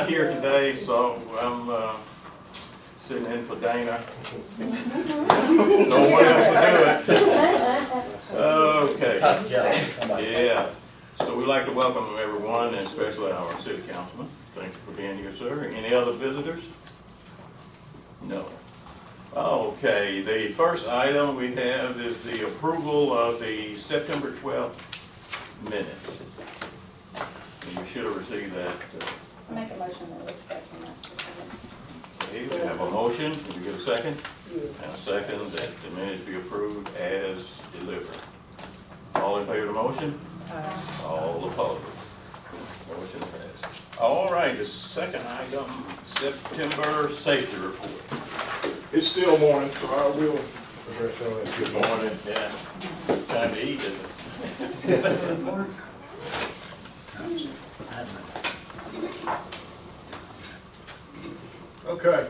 not here today, so I'm sitting in for Dana. No one else to do it. Okay. Tough job. Yeah. So we'd like to welcome everyone, and especially our city councilman. Thank you for being here, sir. Any other visitors? No. Okay, the first item we have is the approval of the September 12th minutes. You should have received that. Make a motion that we accept them as presented. Okay, we have a motion. Can we get a second? And a second that the minutes be approved as delivered. All in favor of the motion? All opposed? Motion passes. All right, the second item, September safety report. It's still morning, so I will address all that. Good morning, yeah. Time to eat, isn't it? Okay.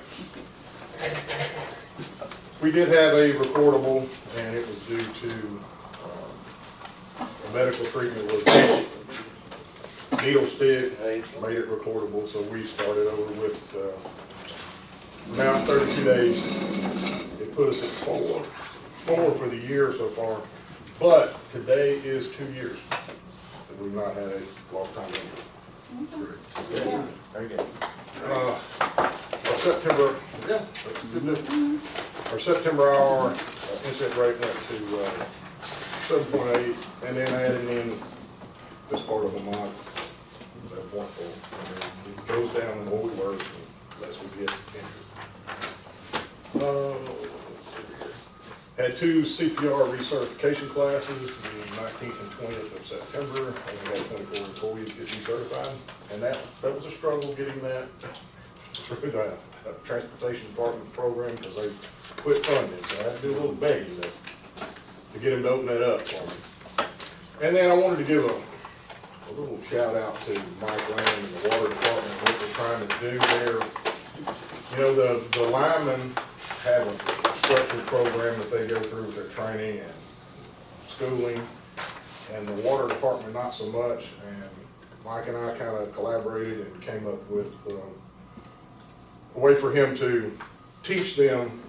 We did have a recordable, and it was due to the medical treatment was needle stick. They made it recordable, so we started over with now 32 days. It put us at four for the year so far, but today is 2 years that we've not had a lost time injury. Very good. Our September, yeah, that's good news. Our September hour incident rate went to 7.8, and then adding in this part of a month, it was at 1.4. It goes down the more we work, the less we get injured. Let's see here. Had 2 CPR recertification classes, the 19th and 20th of September. Only had 24 employees get recertified, and that was a struggle getting that through the transportation department program because they quit funding. So I had to do a little begging to get them to open that up for me. And then I wanted to give a little shout out to Mike Land and the water department, what they're trying to do there. You know, the linemen have a structured program that they go through with their training and schooling, and the water department not so much. And Mike and I kind of collaborated and came up with a way for him to teach them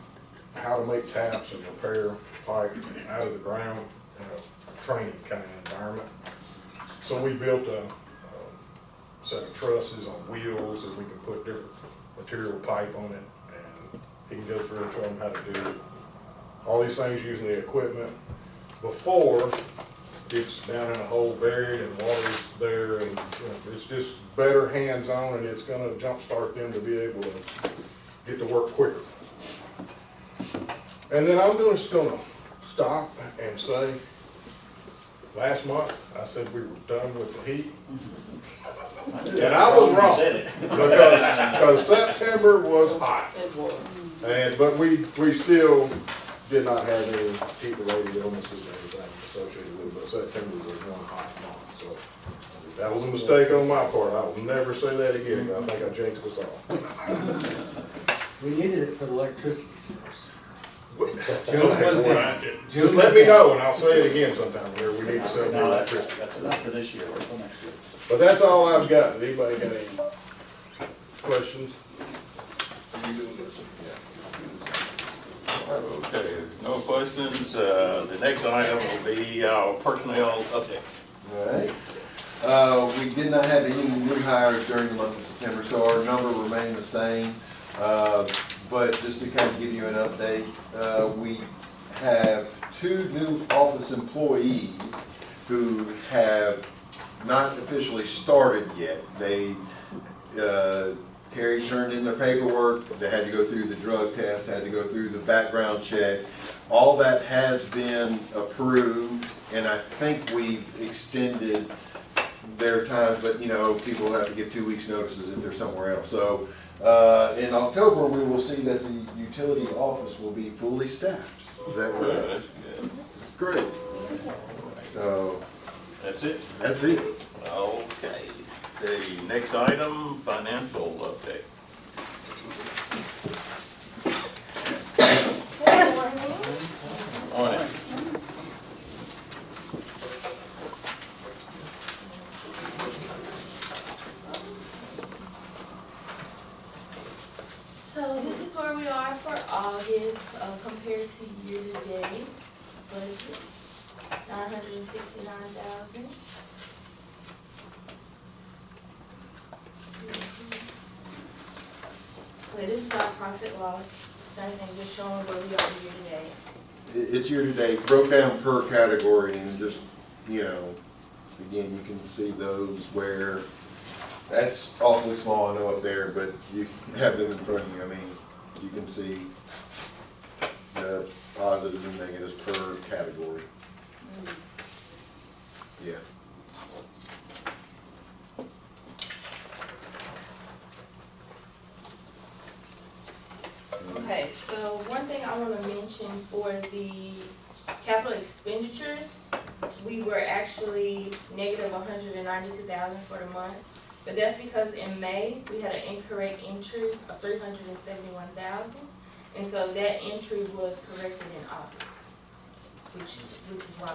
how to make taps and repair pipe out of the ground in a training kind of environment. So we built a set of trusses on wheels that we can put different material pipe on it, and he can go through and show them how to do all these things using the equipment. Before, it's down in a hole buried and water's there, and it's just better hands-on, and it's going to jumpstart them to be able to get to work quicker. And then I'm just going to stop and say, last month I said we were done with the heat, and I was wrong because September was hot, but we still did not have any heat-related illnesses or anything associated with it, but September was one hot month, so that was a mistake on my part. I will never say that again. I think I jinxed us all. We needed it for the electricity source. Just let me know and I'll say it again sometime where we need to sell more No, electricity. that's enough for this year, or for next year. But that's all I've got. Anybody got any questions? Okay, no questions. The next item will be our personnel update. All right. We did not have any new hires during the month of September, so our number remained the same. But just to kind of give you an update, we have 2 new office employees who have not officially started yet. They, Terry turned in their paperwork, they had to go through the drug test, had to go through the background check. All that has been approved, and I think we've extended their time, but you know, people have to give 2 weeks notices if they're somewhere else. So in October, we will see that the utility office will be fully staffed. Is that correct? That's great. So That's it? that's it. Okay. The next item, financial update. Morning. is, compared to year-to-date budget, $969,000. But it is about profit loss, same thing, just showing where we are year-to-date. It's year-to-date, broke down per category, and just, you know, again, you can see those where, that's awfully small, I know up there, but you have them in front of you. I mean, you can see the positives and negatives per category. Yeah. Okay, so one thing I want to mention for the capital expenditures, we were actually negative $192,000 for the month. But that's because in May, we had an incorrect entry of $371,000. And so that entry was corrected in August, which is why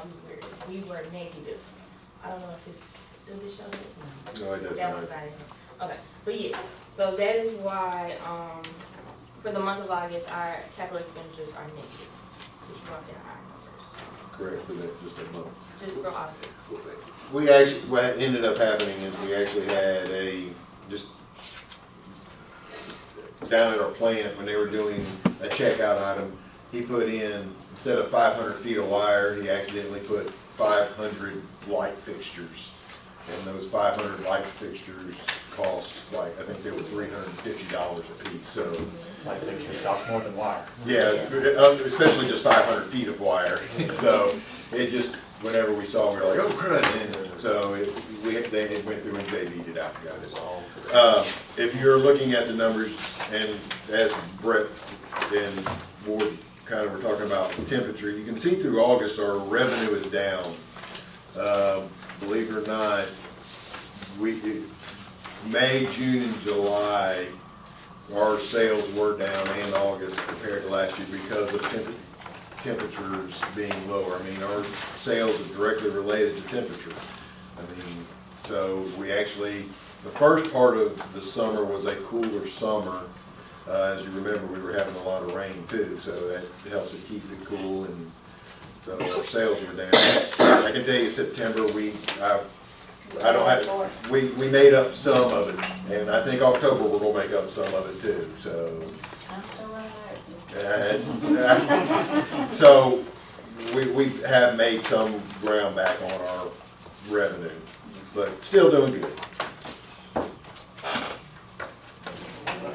we were negative. I don't know if it, does it show it? No, it does That not. one's not in here. Okay, but yes, so that is why, for the month of August, our capital expenditures are negative, which brought down our numbers, Correct for that, just a month. just for August. We actually, what ended up happening is we actually had just down at our plant, when they were doing a checkout item, he put in, instead of 500 feet of wire, he accidentally put 500 light fixtures. And those 500 light fixtures cost, like, I think they were $350 a piece, so. Light fixtures cost more than wire. Yeah, especially just 500 feet of wire. So it just, whenever we saw, we were like, oh crud. And so they had went through and JV'd it out, got it all. If you're looking at the numbers, and as Brett and Ward kind of were talking about temperature, you can see through August our revenue is down. Believe it or not, May, June, and July, our sales were down in August compared to last year because of temperatures being lower. I mean, our sales are directly related to temperature. I mean, so we actually, the first part of the summer was a cooler summer. As you remember, we were having a lot of rain too, so that helps it keep it cool, and so our sales were down. I can tell you September, I don't have, we made up some of it, and I think October we're gonna make up some of it too, so. So, we have made some ground back on our revenue, but still doing good.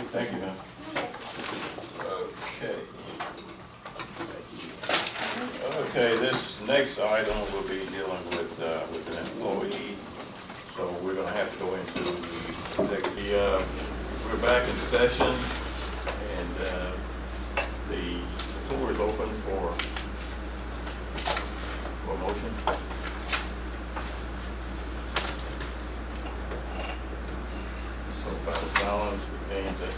Thank you, man. Okay, this next item will be dealing with an employee, so we're gonna have to go into the, we're back in session, and the floor is open for motion. So by the balance, it means that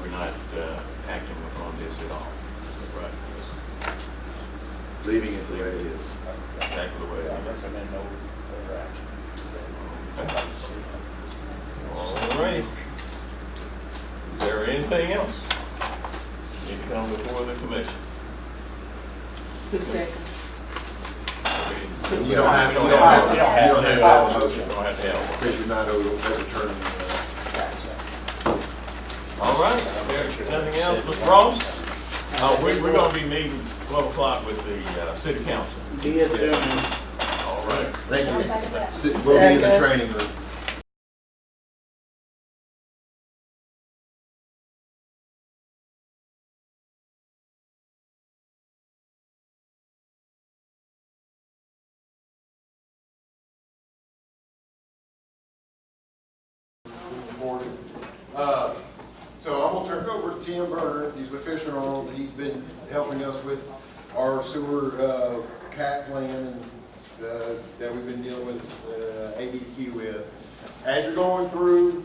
we're not acting upon this at all. Right. Leaving it the way it is. Exactly the way it I is. recommend no further action. All right. Is there anything else? Need to come before the commission? Who second? You don't have to have a motion, You don't have to have one. because you're not overturning All right, there's nothing else, Mr. Ross? We're gonna be meeting 12 o'clock with the city council. All right. Thank you. We'll be in the training room. So I'm gonna turn it over to Tim Berner. He's with Fisher and Arnold. He's been helping us with our sewer cap plan and that we've been dealing with ABQ with. As you're going through,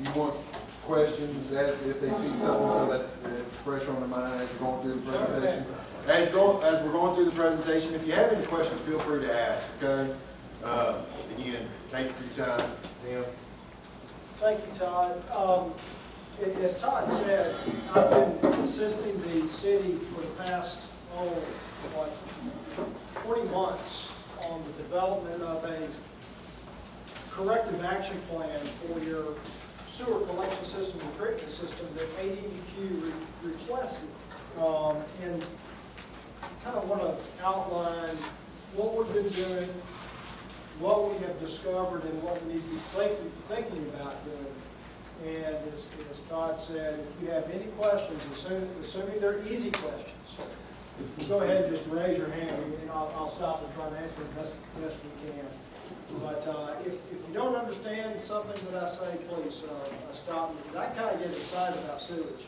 you want questions if they see something so that it's fresh on their mind as you're going through the presentation. As we're going through the presentation, if you have any questions, feel free to ask, okay? Again, thank you for your time, Tim. Thank you, Todd. As Todd said, I've been assisting the city for the past, 20 months on the development of a corrective action plan for your sewer collection system and treatment system that ADEQ requested. And kind of want to outline what we've been doing, what we have discovered, and what we need to be thinking about doing. And as Todd said, if you have any questions, assuming they're easy questions, go ahead and just raise your hand, and I'll stop and try to answer the best we can. But if you don't understand something that I say, please stop me, because I kind of get excited about sewage.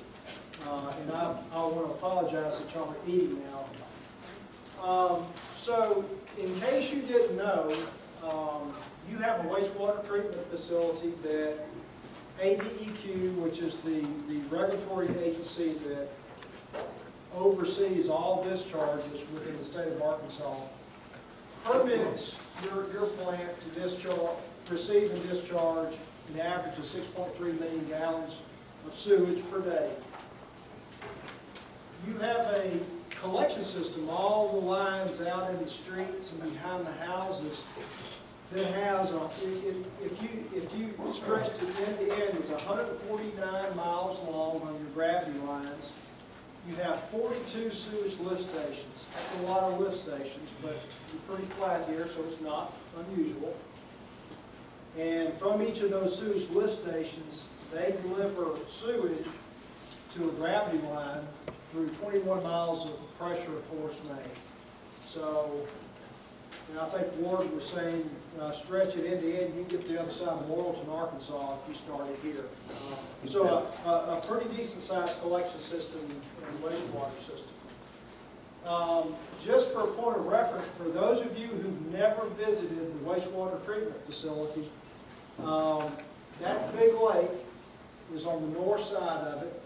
And I want to apologize that y'all are eating now. So, in case you didn't know, you have a wastewater treatment facility that ADEQ, which is the regulatory agency that oversees all discharges within the state of Arkansas, permits your plant to discharge, receive and discharge an average of 6.3 million gallons of sewage per day. You have a collection system, all the lines out in the streets and behind the houses, that has, if you stretched it end to end, is 149 miles long on your gravity lines. You have 42 sewage lift stations. That's a lot of lift stations, but you're pretty flat here, so it's not unusual. And from each of those sewage lift stations, they deliver sewage to a gravity line through 21 miles of pressure force main. So, and I think Ward was saying, stretch it end to end, you can get to the other side of Morrilton, Arkansas, if you started here. So a pretty decent sized collection system and wastewater system. Just for a point of reference, for those of you who've never visited the wastewater treatment facility, that big lake is on the north side of it.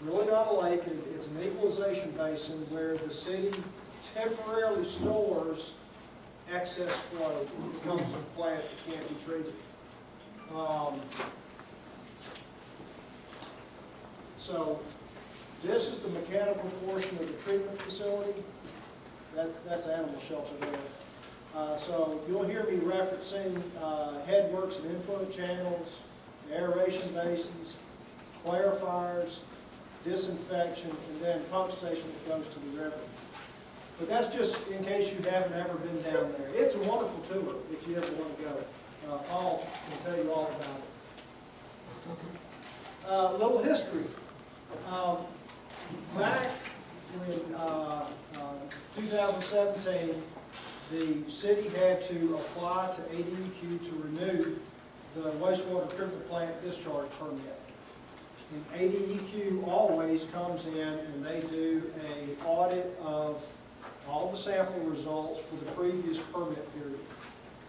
Really not a lake, it's an equalization basin where the city temporarily stores excess flow that comes from the plant that can't be treated. So this is the mechanical portion of the treatment facility. That's animal shelter there. So you'll hear me referencing headworks and influent channels, aeration basins, clarifiers, disinfection, and then pump station that goes to the river. But that's just in case you haven't ever been down there. It's a wonderful tour if you ever want to go. Paul can tell you all about it. A little history. Back in 2017, the city had to apply to ADEQ to renew the wastewater treatment plant discharge permit. And ADEQ always comes in and they do an audit of all the sample results for the previous permit period.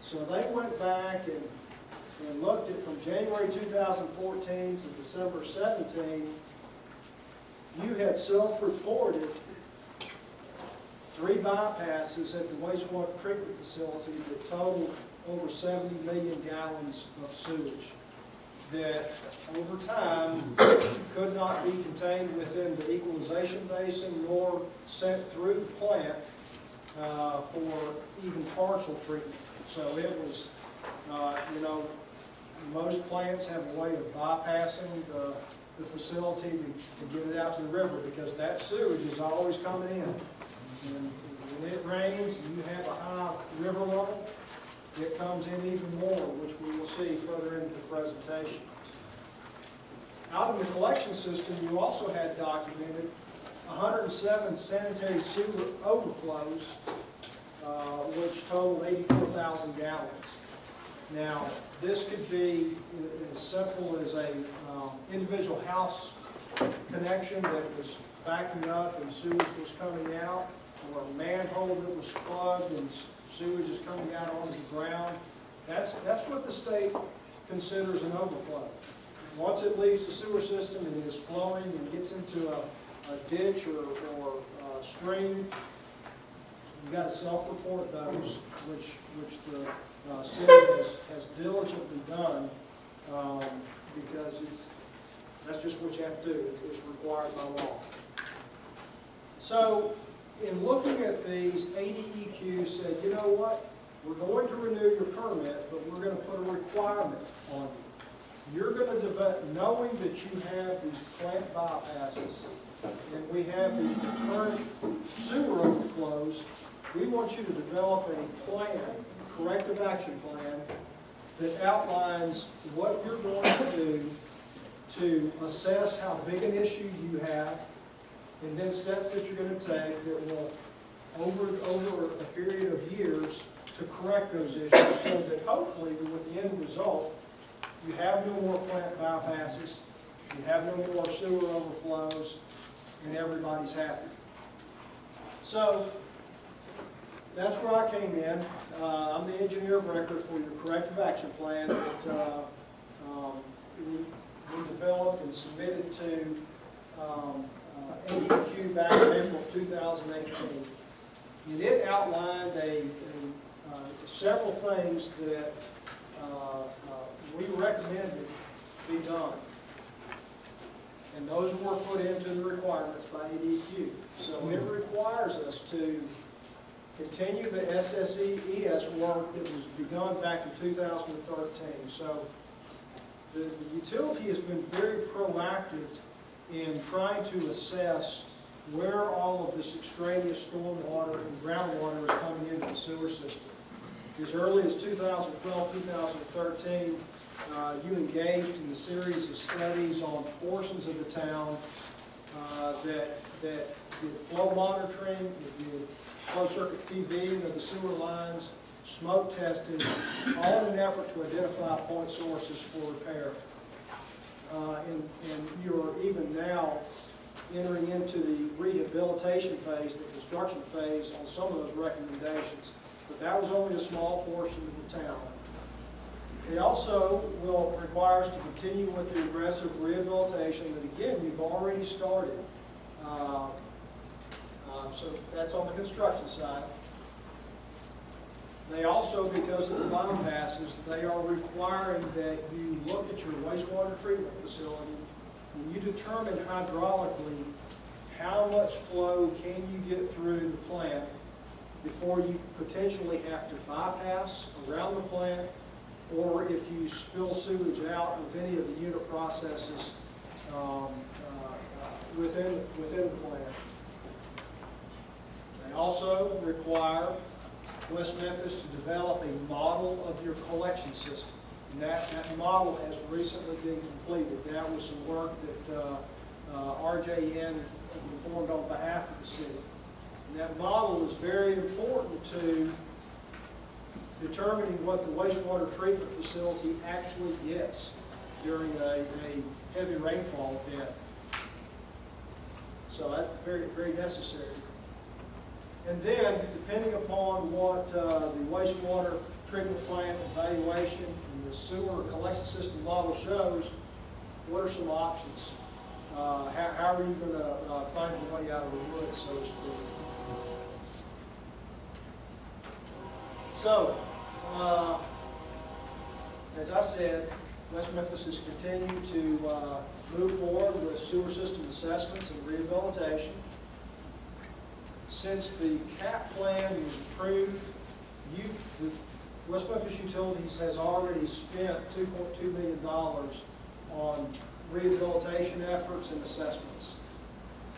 So they went back and looked at from January 2014 to December 17, you had self-reported 3 bypasses at the wastewater treatment facility that totaled over 70 million gallons of sewage that over time could not be contained within the equalization basin nor sent through the plant for even partial treatment. So it was, most plants have a way of bypassing the facility to get it out to the river because that sewage is always coming in. And when it rains and you have a high river level, it comes in even more, which we will see further into the presentation. Out of the collection system, you also had documented 107 sanitary sewer overflows, which totaled 84,000 gallons. Now, this could be as simple as a individual house connection that was backing up and sewage was coming out, or a manhole that was plugged and sewage is coming out onto the ground. That's what the state considers an overflow. Once it leaves the sewer system and is flowing and gets into a ditch or a stream, you've got to self-report those, which the city has diligently done because That's just what you have to do. It's required by law. So in looking at these, ADEQ said, you know what? We're going to renew your permit, but we're going to put a requirement on you. You're going to develop, knowing that you have these plant bypasses and we have these recurrent sewer overflows, we want you to develop a plan, a corrective action plan, that outlines what you're going to do to assess how big an issue you have, and then steps that you're going to take that will, over a period of years, to correct those issues so that hopefully with the end result, you have no more plant bypasses, you have no more sewer overflows, and everybody's happy. So that's where I came in. I'm the engineer of record for your corrective action plan that we developed and submitted to ADQ back in April of 2018. And it outlined several things that we recommended be done. And those were put into the requirements by ADQ. So it requires us to continue the SSES work that was begun back in 2013. So the utility has been very proactive in trying to assess where all of this extraneous stormwater and groundwater is coming into the sewer system. As early as 2012, 2013, you engaged in a series of studies on portions of the town that did flow monitoring, that did closed circuit TVing of the sewer lines, smoke testing, all in an effort to identify point sources for repair. And you're even now entering into the rehabilitation phase, the construction phase on some of those recommendations. But that was only a small portion of the town. It also will require us to continue with the aggressive rehabilitation that, again, you've already started. So that's on the construction side. They also, because of the bypasses, they are requiring that you look at your wastewater treatment facility and you determine hydraulically how much flow can you get through the plant before you potentially have to bypass around the plant, or if you spill sewage out of any of the unit processes within the plant. They also require West Memphis to develop a model of your collection system. And that model has recently been completed. That was some work that RJN performed on behalf of the city. And that model is very important to determining what the wastewater treatment facility actually gets during a heavy rainfall event. So that's very, very necessary. And then, depending upon what the wastewater treatment plant evaluation and the sewer collection system model shows, what are some options? How are you going to find your way out of the woods, so to speak? So, as I said, West Memphis has continued to move forward with sewer system assessments and rehabilitation. Since the CAP plan was approved, West Memphis Utilities has already spent $2.2 million on rehabilitation efforts and assessments,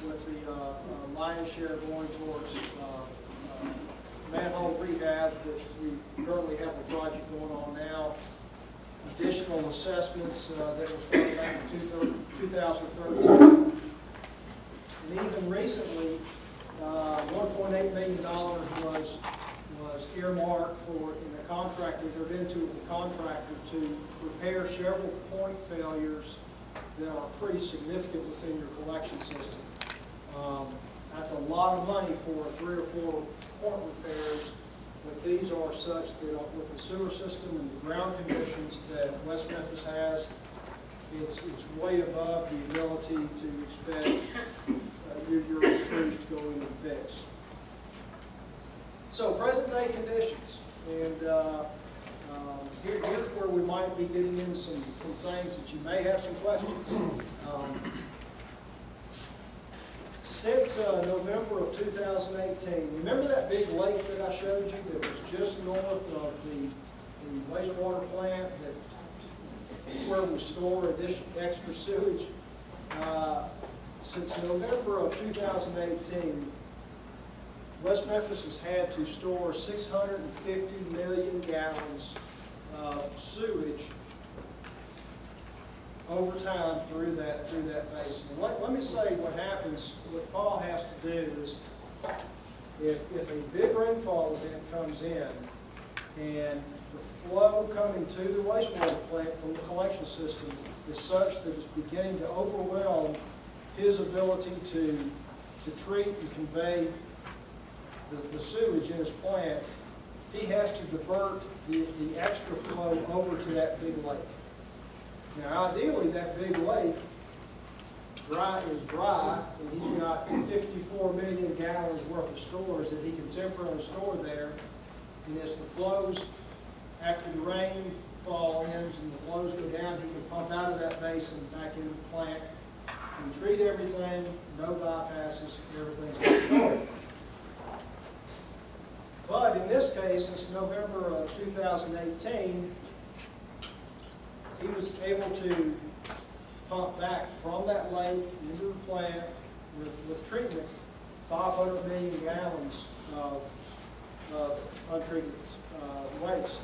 with the lion's share going towards manhole rehabs, which we currently have a project going on now, additional assessments that were started back in 2013, and even recently, $1.8 million was earmarked for, in the contractor, they're into the contractor to repair several point failures that are pretty significant within your collection system. That's a lot of money for 3 or 4 point repairs, but these are such that with the sewer system and the ground conditions that West Memphis has, it's way above the ability to expect your crews to go in and fix. So present day conditions, and here's where we might be getting into some things that you may have some questions. Since November of 2018, remember that big lake that I showed you that was just north of the wastewater plant that is where we store extra sewage? Since November of 2018, West Memphis has had to store 650 million gallons of sewage over time through that basin. And let me say what happens, what Paul has to do is, if a big rainfall event comes in and the flow coming to the wastewater plant from the collection system is such that it's beginning to overwhelm his ability to treat and convey the sewage in his plant, he has to divert the extra flow over to that big lake. Now, ideally, that big lake is dry, and he's got 54 million gallons worth of stores that he can temporarily store there. And as the flows, after the rainfall ends and the flows go down, he can pump out of that basin back into the plant and treat everything, no bypasses, everything's controlled. But in this case, since November of 2018, he was able to pump back from that lake into the plant with treatment 500 million gallons of untreated waste.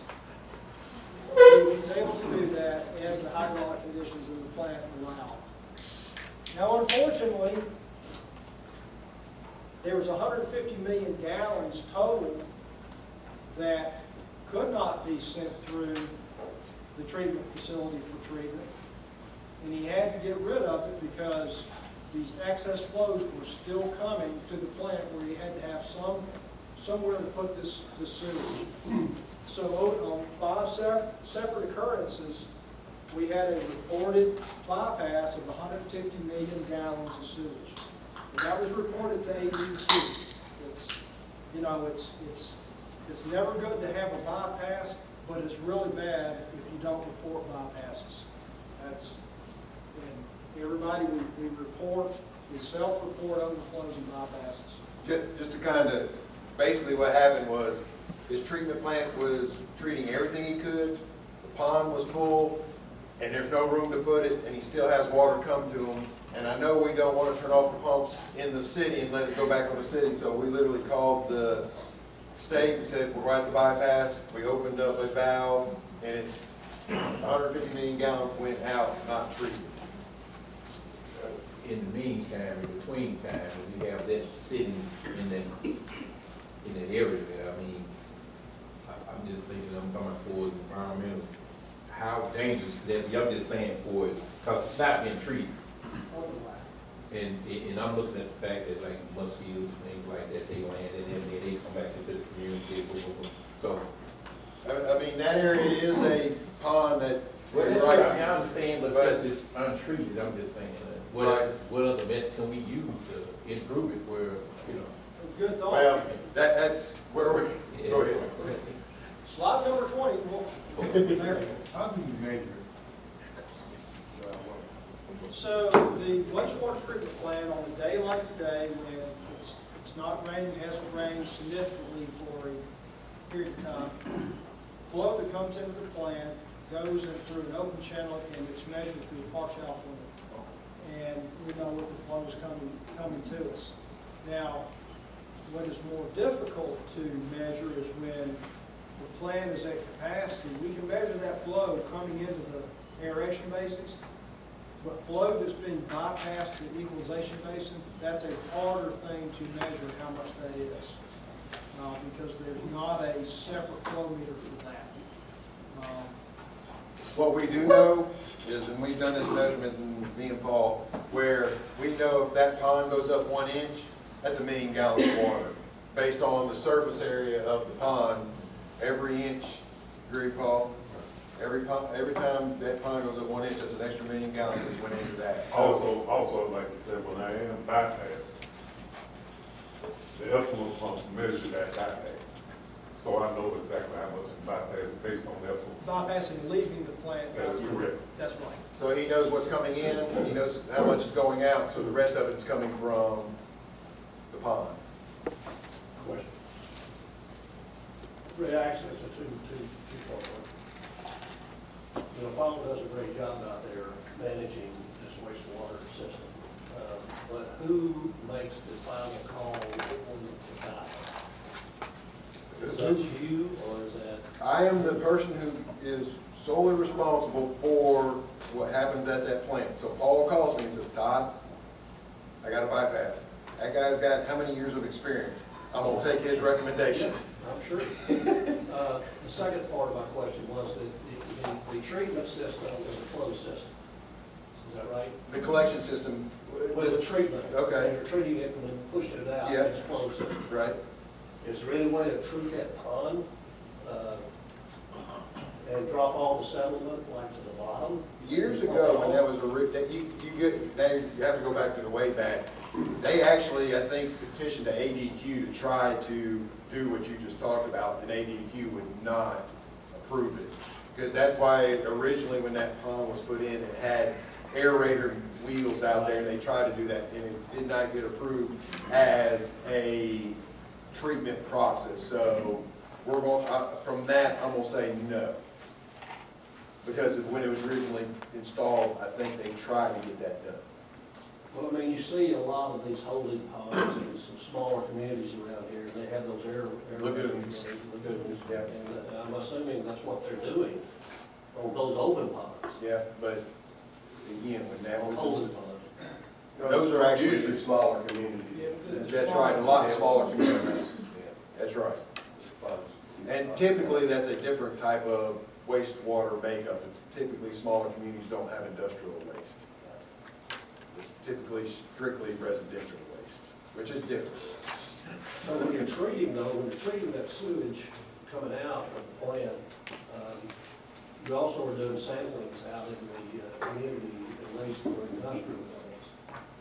He's able to do that as the hydraulic conditions in the plant allow. Now, unfortunately, there was 150 million gallons total that could not be sent through the treatment facility for treatment. And he had to get rid of it because these excess flows were still coming to the plant where he had to have somewhere to put this sewage. So on 5 separate occurrences, we had a reported bypass of 150 million gallons of sewage. And that was reported to ADQ. It's never good to have a bypass, but it's really bad if you don't report bypasses. And everybody we report, we self-report overflows and bypasses. Just to kind of, basically what happened was, his treatment plant was treating everything he could, the pond was full, and there's no room to put it, and he still has water come to him. And I know we don't want to turn off the pumps in the city and let it go back on the city, so we literally called the state and said, we're at the bypass. We opened up a valve, and it's 150 million gallons went out, not treated. In the meantime, in between time, when we have that sitting in that area there, I mean, I'm just thinking, I'm talking about for environmental, how dangerous that, I'm just saying for it, because it's not being treated. And I'm looking at the fact that like mosquitoes and things like that, they land and then they come back into the community, boom, boom, boom. So. I mean, that area is a pond that. Well, that's right. right, I mean, I understand, but because it's untreated, I'm just saying, what other methods can we use to improve it where, you know? Good thought. Well, that's where we, Yeah. go ahead. Slide number 20, there. How do you measure? So the wastewater treatment plant on a day like today, when it's not raining, hasn't rained significantly for a period of time, flow that comes into the plant goes in through an open channel and it's measured through a partial limit. And we know what the flow is coming to us. Now, what is more difficult to measure is when the plant is at capacity. We can measure that flow coming into the aeration basins, but flow that's been bypassed to the equalization basin, that's a harder thing to measure how much that is, because there's not a separate flow meter for that. What we do know is, and we've done this measurement in me and Paul, where we know if that pond goes up 1 inch, that's 1 million gallons of water. Based on the surface area of the pond, every inch, agree, Paul? Every time that pond goes up 1 inch, that's an extra 1 million gallons that went into that. So, Also, like I said, when I am bypassing, the effluent pumps measure that bypass. So I know exactly how much I'm bypassing based on that. Bypassing and leaving the plant. That is correct. That's right. So he knows what's coming in, he knows how much is going out, so the rest of it's coming from the pond. Question. Really, actually, it's a two-part one. You know, Paul does a great job out there managing this wastewater system. But who makes the final call on the guy? Is that you, or is that? I am the person who is solely responsible for what happens at that plant. So Paul calls me and says, Todd, I got a bypass. That guy's got how many years of experience? I'm gonna take his recommendation. I'm sure. The second part of my question was that the treatment system is a closed system. Is that right? The collection system. Well, the treatment. Okay. You're treating it and then pushing it out. Yeah. It's a closed system. Right? Is there any way to treat that pond and drop all the settlement like to the bottom? Years ago, when that was you have to go back to the way back. They actually, I think, petitioned to ADQ to try to do what you just talked about, and ADQ would not approve it. Because that's why originally when that pond was put in, it had aerator wheels out there, and they tried to do that, and it did not get approved as a treatment process. So we're going, from that, I'm gonna say no. Because when it was originally installed, I think they tried to get that done. Well, I mean, you see a lot of these holding ponds in some smaller communities around here, and they have those Lagoons. Lagoons. Yeah. And I'm assuming that's what they're doing on those open ponds. Yeah, but again, when that was, Holding ponds. those are actually, Usually smaller communities. that's right, a lot smaller communities. That's right. And typically, that's a different type of wastewater makeup. It's typically smaller communities don't have industrial waste. It's typically strictly residential waste, which is different. So when you're treating that sewage coming out of the plant, you also are doing samplings out in the community, at least for industrial plants.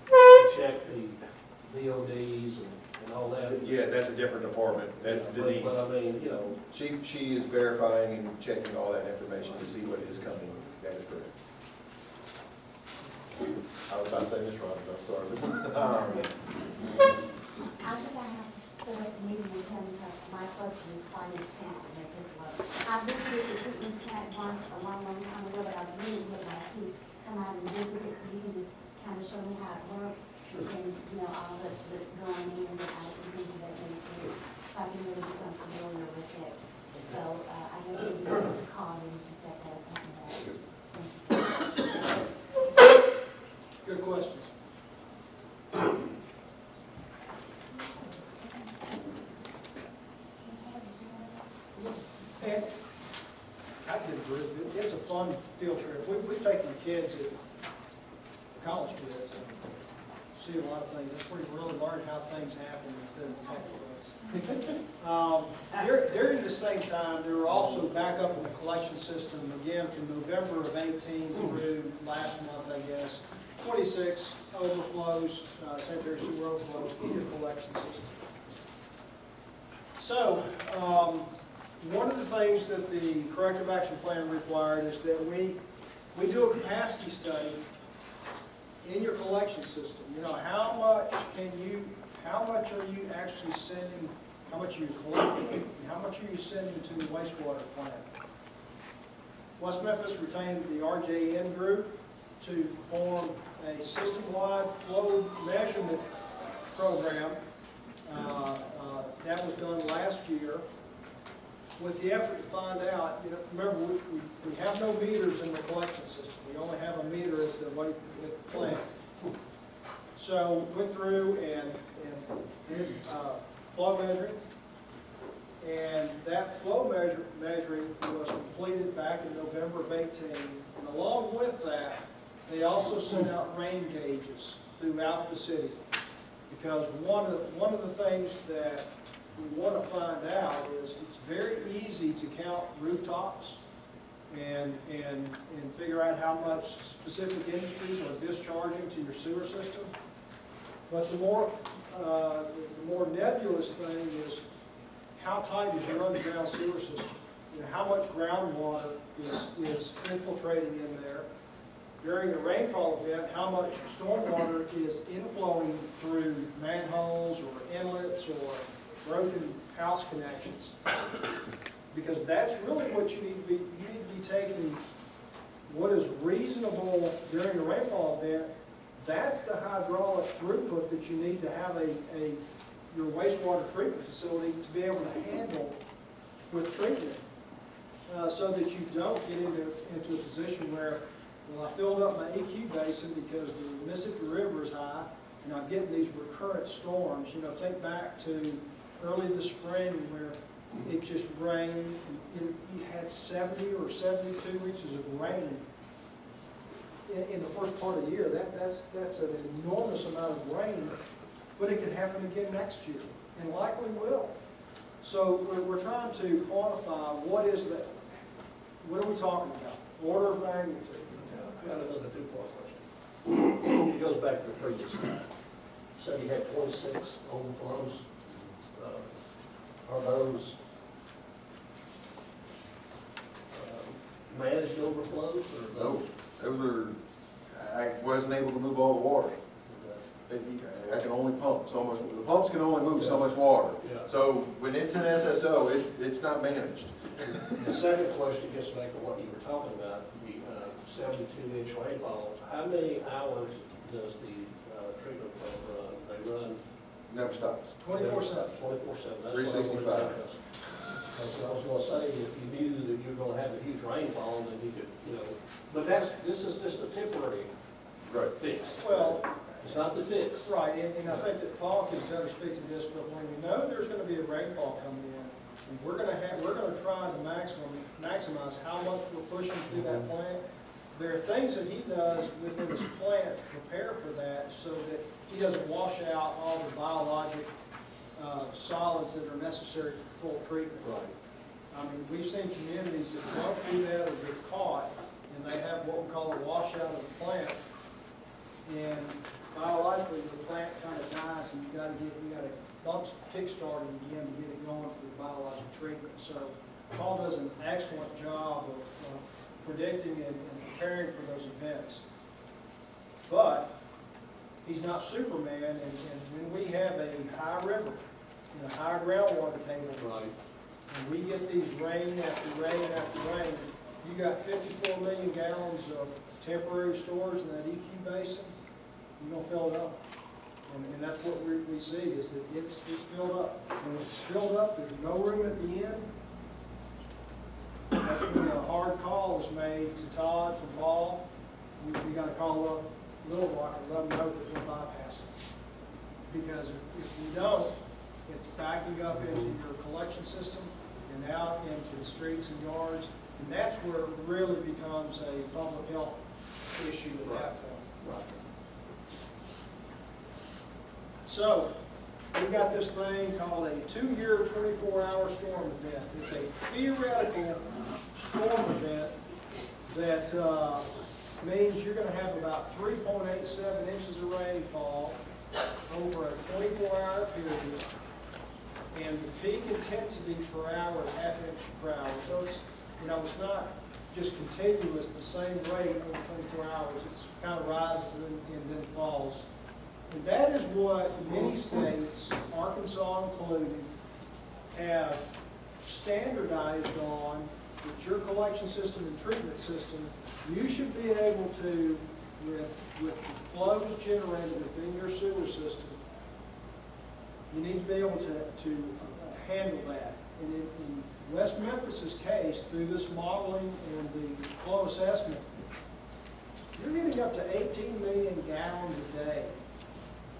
To check the VODs and all that. Yeah, that's a different department. That's But Denise. I mean, you know, She is verifying and checking all that information to see what is coming. That is correct. I was about to say this wrong, so I'm sorry. I think I have to select a meeting with him because my question is quite extensive at this level. I've visited the treatment plant once a long time ago, but I really would like to come out and visit it so you can just kind of show me how it works. And, you know, all the going in and the out and things of that nature. So I can really become familiar with it. So I guess if you set the call and you can set that up. Thank you so much. Good questions. And I did agree. It's a fun field trip. We've taken the kids at college kids and see a lot of things. That's where you really learn how things happen instead of textbooks. During the same time, they were also back up in the collection system again from November of 18 through last month, I guess. 26 overflows, sanitary sewer overflows in your collection system. So, one of the things that the corrective action plan required is that we do a capacity study in your collection system. You know, how much are you actually sending, how much are you collecting, and how much are you sending to the wastewater plant? West Memphis retained the RJN group to perform a system-wide flow measurement program. That was done last year with the effort to find out, you know, remember, we have no meters in the collection system. We only have a meter at the plant. So went through and did flow measuring. And that flow measuring was completed back in November of 18. And along with that, they also sent out rain gauges throughout the city. Because one of the things that we want to find out is it's very easy to count rooftops and figure out how much specific industries are discharging to your sewer system. But the more nebulous thing is how tight is your underground sewer system? You know, how much groundwater is infiltrating in there? During a rainfall event, how much stormwater is inflowing through manholes or inlets or broken house connections? Because that's really what you need to be taking what is reasonable during a rainfall event. That's the hydraulic throughput that you need to have your wastewater treatment facility to be able to handle with treatment. So that you don't get into a position where, well, I filled up my EQ basin because the Mississippi River is high, and I'm getting these recurrent storms. You know, think back to early this spring where it just rained. You had 70 or 72 inches of rain in the first part of the year. That's an enormous amount of rain, but it could happen again next year, and likely will. So we're trying to quantify what is that. What are we talking about? Order of magnitude. I've got another two-part question. It goes back to the previous slide. So you had 26 overflows. Are those managed overflows or those? Those are, I wasn't able to move all the water. I can only pump so much, the pumps can only move so much water. Yeah. So when it's an SSO, it's not managed. The second question gets back to what you were talking about, the 72-inch rainfall. How many hours does the treatment plant run? They run Never stops. 24/7. 24/7. 365. So I was gonna say, if you knew that you were gonna have a huge rainfall, then you could, you know, but this is just a temporary Right. fix. Well, It's not the fix. right, and I think that Paul can better speak to this, but when we know there's gonna be a rainfall coming in, and we're gonna try to maximize how much we're pushing through that plant. There are things that he does within his plant to prepare for that, so that he doesn't wash out all the biologic solids that are necessary for full treatment. Right. I mean, we've seen communities that don't do that or get caught, and they have what we call a washout of the plant. And biologically, the plant kind of dies, and you gotta kickstart it again to get it going for the biologic treatment. So Paul does an excellent job of predicting and preparing for those events. But he's not Superman, and when we have a high river and a high groundwater table, Right. and we get these rain after rain after rain, you got 54 million gallons of temporary storage in that EQ basin, you're gonna fill it up. And that's what we see, is that it's filled up. When it's filled up, there's no room at the end. That's when a hard call is made to Todd from Paul. We gotta call up Little Rock and let them know that we'll bypass it. Because if we don't, it's backing up into your collection system and out into the streets and yards. And that's where it really becomes a public health issue at that point. Right. So, we've got this thing called a 2-year, 24-hour storm event. It's a theoretical storm event that means you're gonna have about 3.87 inches of rainfall over a 24-hour period. And the peak intensity per hour is 0.5 inch per hour. So it's, it's not just continuous, the same rate over 24 hours. It's kind of rises and then falls. And that is what many states, Arkansas included, have standardized on with your collection system and treatment system. You should be able to, with the flows generated within your sewer system, you need to be able to handle that. And in West Memphis's case, through this modeling and the flow assessment, you're getting up to 18 million gallons a day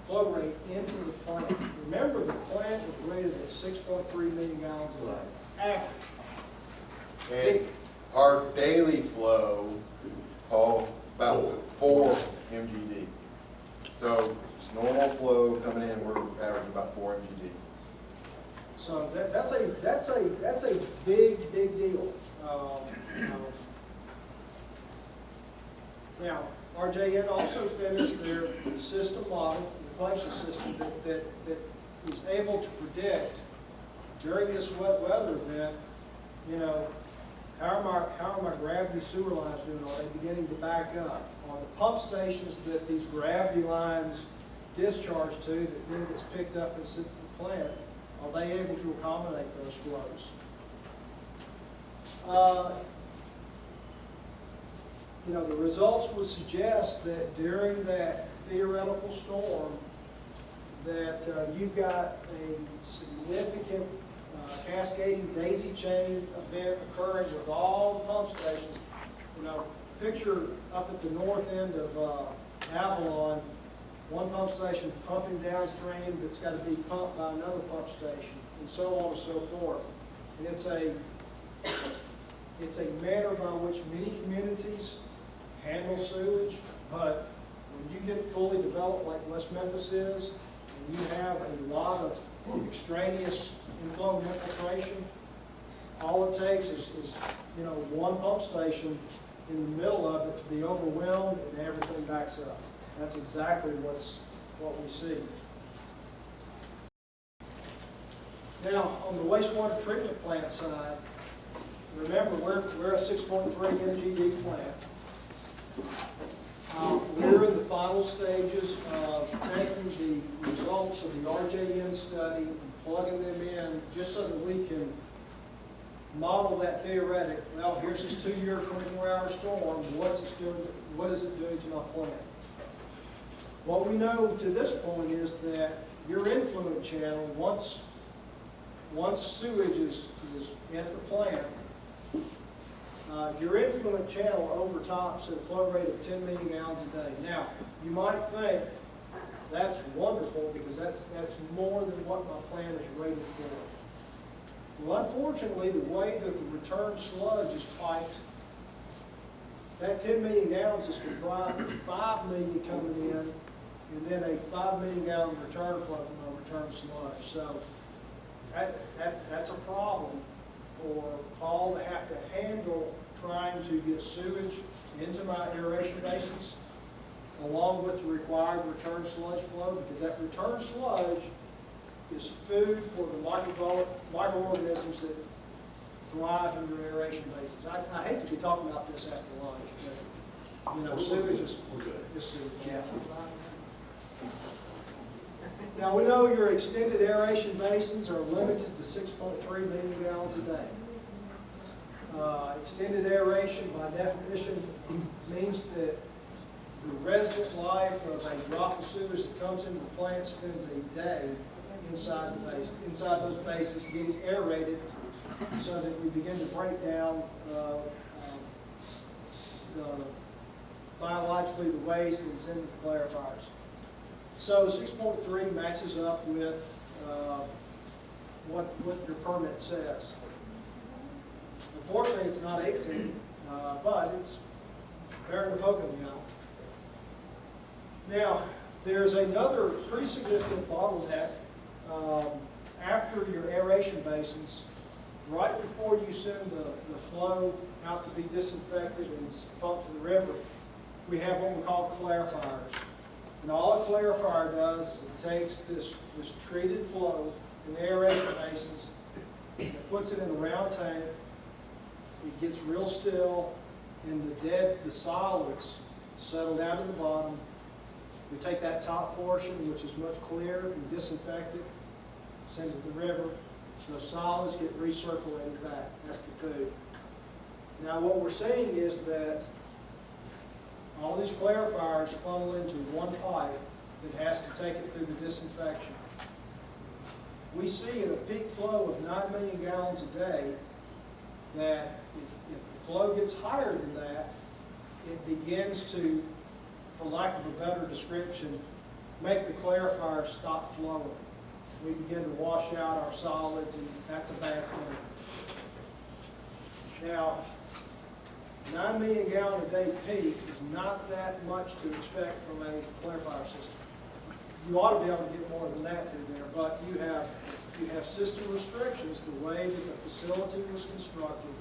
flow rate into the plant. Remember, the plant was rated at 6.3 million gallons a day, average. And our daily flow, about 4 MGD. So it's normal flow coming in, we're averaging about 4 MGD. So that's a big deal. Now, RJN also finished their system model, the collection system that is able to predict during this wet weather event, you know, how are my gravity sewer lines doing? Are they beginning to back up? Are the pump stations that these gravity lines discharge to, that then gets picked up and sent to the plant, are they able to accommodate those flows? You know, the results would suggest that during that theoretical storm, that you've got a significant cascading daisy chain event occurring with all the pump stations. You know, picture up at the north end of Avalon, one pump station pumping downstream that's got to be pumped by another pump station, and so on and so forth. And it's a manner by which many communities handle sewage, but when you get fully developed like West Memphis is, and you have a lot of extraneous inflow and infiltration, all it takes is you know, one pump station in the middle of it to be overwhelmed and everything backs up. That's exactly what we see. Now, on the wastewater treatment plant side, remember we're a 6.3 MGD plant. We're in the final stages of taking the results of the RJN study and plugging them in just so that we can model that theoretic. Well, here's this 2-year, 24-hour storm. What is it doing to my plant? What we know to this point is that your influent channel, once sewage is at the plant, your influent channel overtops at a flow rate of 10 million gallons a day. Now, you might think that's wonderful because that's more than what my plant is rated for. Well, unfortunately, the way that the return sludge is piped, that 10 million gallons is comprised of 5 million coming in and then a 5 million gallon return flow from our return sludge. So that's a problem for Paul to have to handle trying to get sewage into my aeration basins along with the required return sludge flow, because that return sludge is food for the microorganisms that thrive in your aeration basins. I hate to be talking about this after lunch, but you know, sewage is sewage. Yeah. Now, we know your extended aeration basins are limited to 6.3 million gallons a day. Extended aeration, by definition, means that the resident life of a drop of sewage that comes into the plant spends a day inside the basin, inside those basins, getting aerated so that we begin to break down biologically the waste and send it to clarifiers. So 6.3 matches up with what your permit says. Unfortunately, it's not 18, but it's better than poking me out. Now, there's another pretty significant bottleneck after your aeration basins. Right before you send the flow out to be disinfected and pumped to the river, we have what we call clarifiers. And all a clarifier does is it takes this treated flow in the aeration basins, it puts it in a round tank, it gets real still, and the solids settle down to the bottom. We take that top portion, which is much clearer, and disinfect it, send it to the river. Those solids get recirculated back. That's the food. Now what we're seeing is that all these clarifiers funnel into one pipe that has to take it through the disinfection. We see at a peak flow of 9 million gallons a day that if the flow gets higher than that, it begins to, for lack of a better description, make the clarifier stop flowing. We begin to wash out our solids, and that's a bad thing. Now, 9 million gallon a day peak is not that much to expect from a clarifier system. You ought to be able to get more than that through there, but you have system restrictions the way that the facility was constructed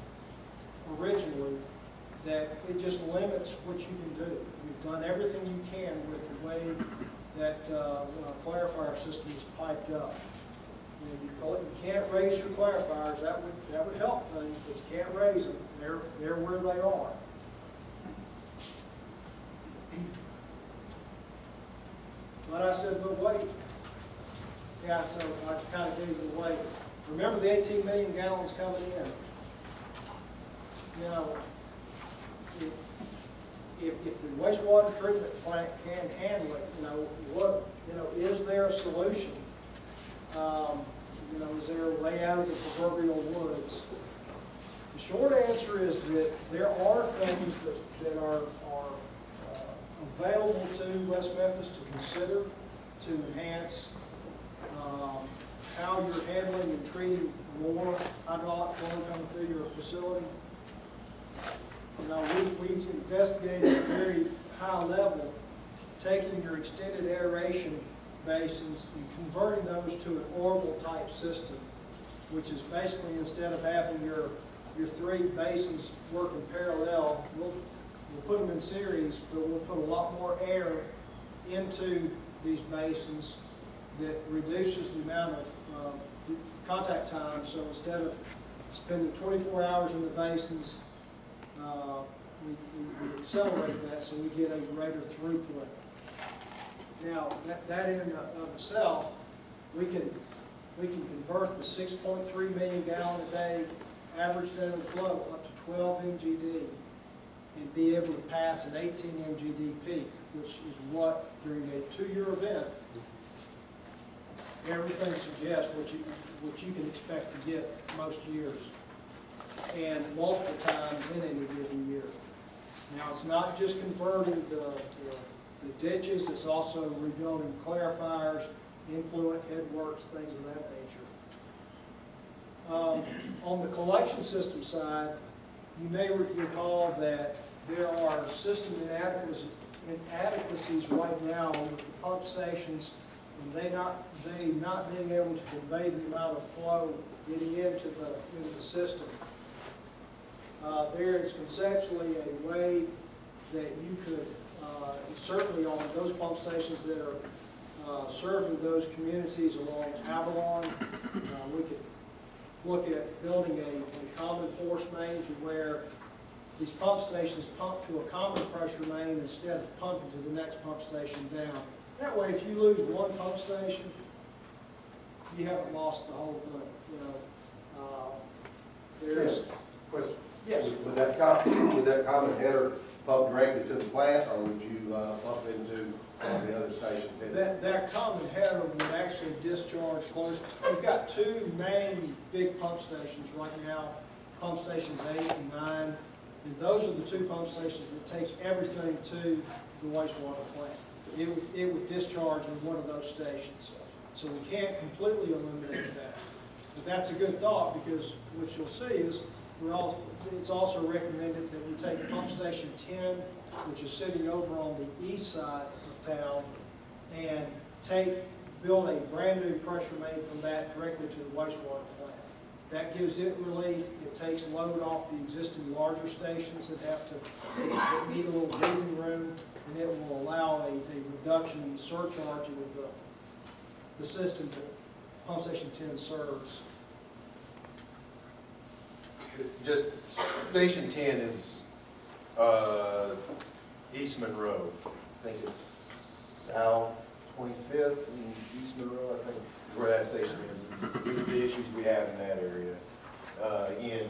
originally, that it just limits what you can do. You've done everything you can with the way that a clarifier system is piped up. You can't raise your clarifiers, that would help things, but you can't raise them, they're where they are. But I said, but wait. Yeah, so I kind of gave it away. Remember the 18 million gallons coming in? You know, if the wastewater treatment plant can handle it, is there a solution? Is there a way out of the proverbial woods? The short answer is that there are things that are available to West Memphis to consider to enhance how you're handling and treating more hydraulic flow coming through your facility. We've investigated at a very high level, taking your extended aeration basins and converting those to an orbital type system, which is basically instead of having your three basins working parallel, we'll put them in series, but we'll put a lot more air into these basins that reduces the amount of contact time. So instead of spending 24 hours in the basins, we accelerate that so we get a greater throughput. Now, that in and of itself, we can convert the 6.3 million gallon a day average daily flow up to 12 MGD and be able to pass an 18 MGD peak, which is what, during a 2-year event, everything suggests what you can expect to get most years, and multiple times in any given year. Now, it's not just converting the ditches, it's also rebuilding clarifiers, influent headworks, things of that nature. On the collection system side, you may recall that there are system inadequacies right now with the pump stations, and they not being able to convey the amount of flow getting into the system. There is conceptually a way that you could, certainly on those pump stations that are serving those communities along Avalon, we could look at building a common force main to where these pump stations pump to a common pressure main instead of pumping to the next pump station down. That way, if you lose one pump station, you haven't lost the whole thing. There's Question. yes. Would that common header pump directly to the plant, or would you pump into one of the other stations? That common header would actually discharge close. We've got two main big pump stations right now, pump stations 8 and 9, and those are the two pump stations that take everything to the wastewater plant. It would discharge in one of those stations. So we can't completely eliminate that. But that's a good thought, because what you'll see is it's also recommended that we take pump station 10, which is sitting over on the east side of town, and build a brand new pressure main from that directly to the wastewater plant. That gives it relief. It takes load off the existing larger stations that need a little breathing room, and it will allow a reduction in the surcharging of the system that pump station 10 serves. Just, Station 10 is East Monroe. I think it's South 25th and East Monroe, I think, is where that station is. Due to the issues we have in that area. And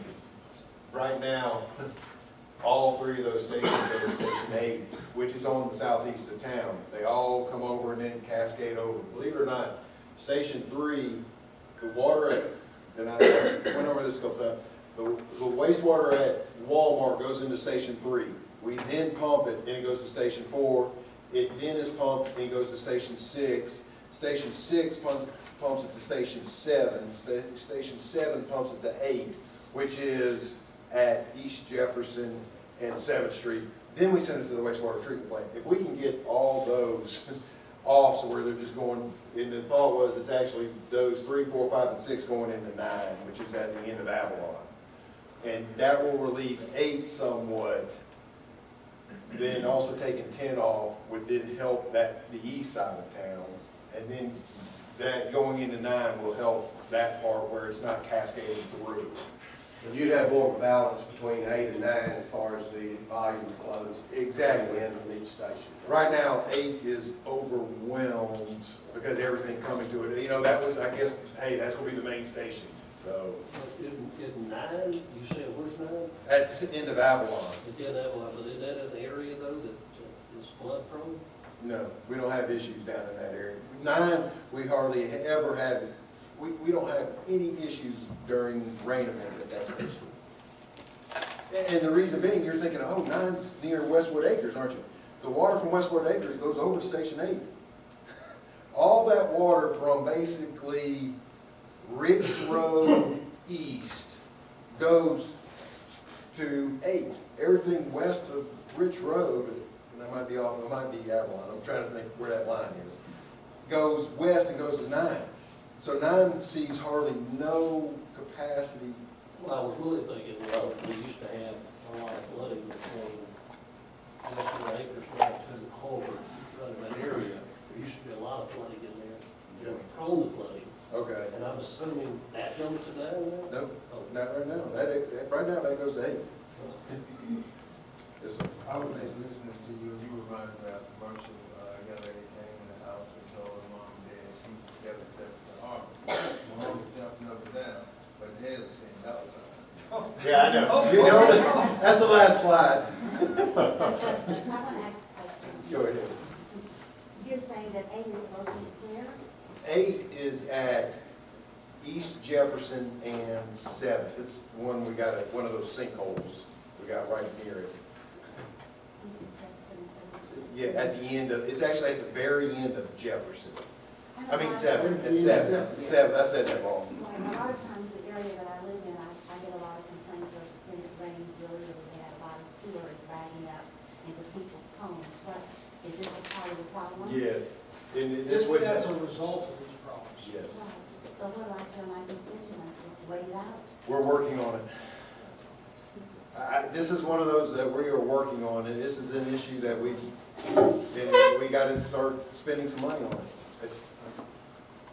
right now, all three of those stations are Station 8, which is on the southeast of town. They all come over and then cascade over. Believe it or not, Station 3, the water at, and I went over this a couple times, the wastewater at Walmart goes into Station 3. We then pump it, and it goes to Station 4. It then is pumped, and it goes to Station 6. Station 6 pumps it to Station 7. Station 7 pumps it to 8, which is at East Jefferson and 7th Street. Then we send it to the wastewater treatment plant. If we can get all those off, so where they're just going, and the thought was it's actually those 3, 4, 5, and 6 going into 9, which is at the end of Avalon. And that will relieve 8 somewhat. Then also taking 10 off would then help the east side of town. And then that going into 9 will help that part where it's not cascading through. But you'd have more of a balance between 8 and 9 as far as the volume of flows. Exactly. coming in from each station. Right now, 8 is overwhelmed because everything coming to it, you know, that was, I guess, hey, that's gonna be the main station, so. In 9, you said, where's 9? At the end of Avalon, Again, that one, but is that an area though that is flood prone? no, we don't have issues down in that area. 9, we hardly ever have, we don't have any issues during rain events at that station. And the reason being, you're thinking, oh, 9's near Westwood Acres, aren't you? The water from Westwood Acres goes over to Station 8. All that water from basically Rich Road east goes to 8. Everything west of Rich Road, and I might be off, it might be Avalon, I'm trying to think where that line is, goes west and goes to 9. So 9 sees hardly no capacity. Well, I was really thinking, we used to have a lot of flooding between Westwood Acres right to the culvert, right in that area. There used to be a lot of flooding in there, prone to flooding. Okay. And I'm assuming that number's down there? Nope, Oh. not right now. Right now, that goes to 8. Yes, sir. I was just listening to you, and you reminded me of a commercial, young lady came in the house and told her mom and dad she was together except for the arm. Mom was jumping up and down, but the head was saying dollar sign. Yeah, I know. You know, that's the last slide. I want to ask a question. Go ahead. You're saying that 8 is located where? 8 is at East Jefferson and 7th. It's one, we got one of those sinkholes we got right near it. Yeah, at the end of, it's actually at the very end of Jefferson. I mean 7th, it's 7th, it's 7th, I said that wrong. Well, a lot of times the area that I live in, I get a lot of complaints of when it rains really, really bad, a lot of sewer is bagging up into people's homes. But is this a part of the problem? Yes. And this would, That's a result of these problems. yes. Right. So what do I tell my constituents? Just wait it out? We're working on it. This is one of those that we are working on, and this is an issue that we got to start spending some money on it. It's,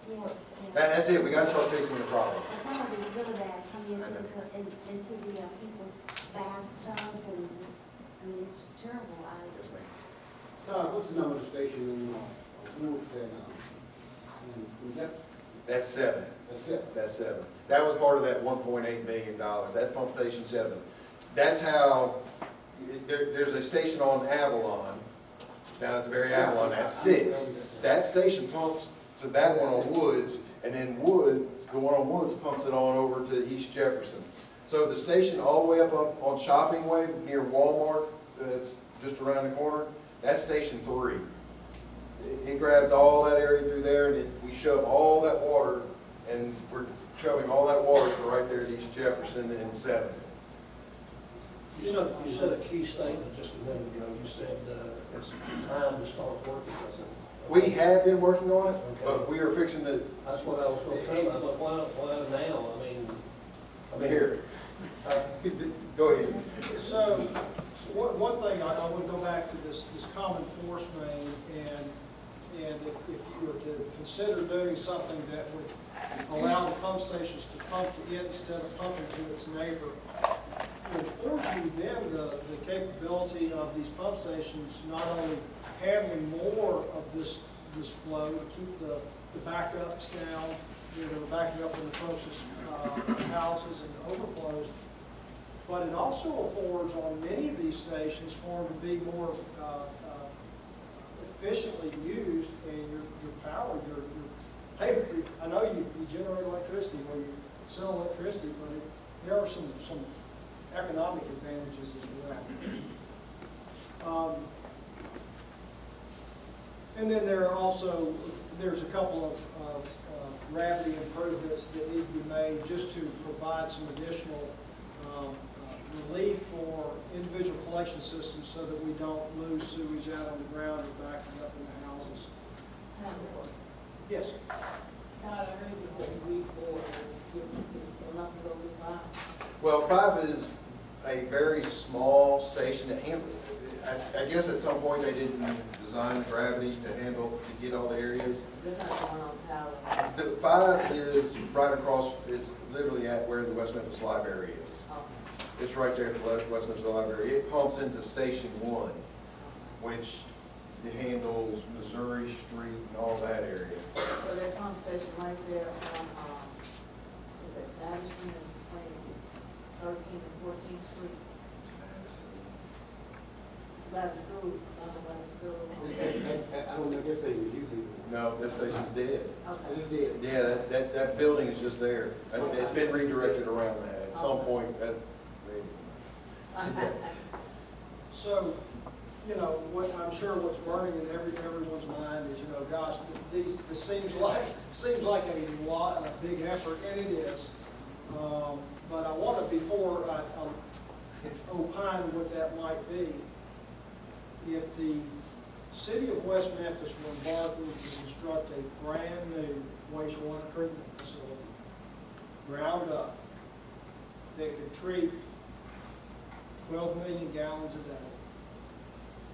Yeah. that's it, we got to start fixing the problem. And some of these really bad come into the people's bathtubs and just, I mean, it's just terrible. Yes, ma'am. What's the number of the station in Woods and, That's 7. that's it? That's 7. That was part of that $1.8 million. That's pump station 7. That's how, there's a station on Avalon, down at the very Avalon, at 6. That station pumps to that one on Woods, and then Woods, the one on Woods pumps it on over to East Jefferson. So the station all the way up on Shopping Way near Walmart, that's just around the corner, that's station 3. It grabs all that area through there, and we shove all that water, and we're shoving all that water right there at East Jefferson and 7th. You said a key statement just a minute ago. You said it's time to start working on it. We have been working on it, Okay. but we are fixing the, That's what I was going to tell you. I thought, why now? I mean, here. Go ahead. So, one thing, I want to go back to this common force main, and if you were to consider doing something that would allow the pump stations to pump to it instead of pumping to its neighbor, it affords you then the capability of these pump stations not only handling more of this flow to keep the backups down, they're backing up in the closest houses and overflows, but it also affords on many of these stations for them to be more efficiently used, and your power, your pay for, I know you generate electricity or you sell electricity, but there are some economic advantages as well. And then there's a couple of gravity improvements that need to be made just to provide some additional relief for individual collection systems so that we don't lose sewage out on the ground and backing up in the houses. Yes? Todd, I heard you said we or skip the 6, but not go with 5. Well, 5 is a very small station that handles, I guess at some point they didn't design design the gravity to handle, to get all the areas. There's not going on tower. The 5 is right across, it's literally at where the West Memphis Library is. Okay. It's right there at the West Memphis Library. It pumps into Station 1, which it handles Missouri Street and all that area. So that pump station right there on, is it Madison and between 13th and 14th Street? By the school, by the school. I don't know, I guess they was using. No, that station's dead. Okay. This is dead. Yeah, that building is just there. It's been redirected around that. At some point, that, So, you know, what, I'm sure what's burning in everyone's mind is, you know, gosh, this seems like a lot, a big effort, and it is. But I want to, before I opine what that might be, if the city of West Memphis were embarking to construct a brand-new wastewater treatment facility, ground up, that could treat 12 million gallons a day,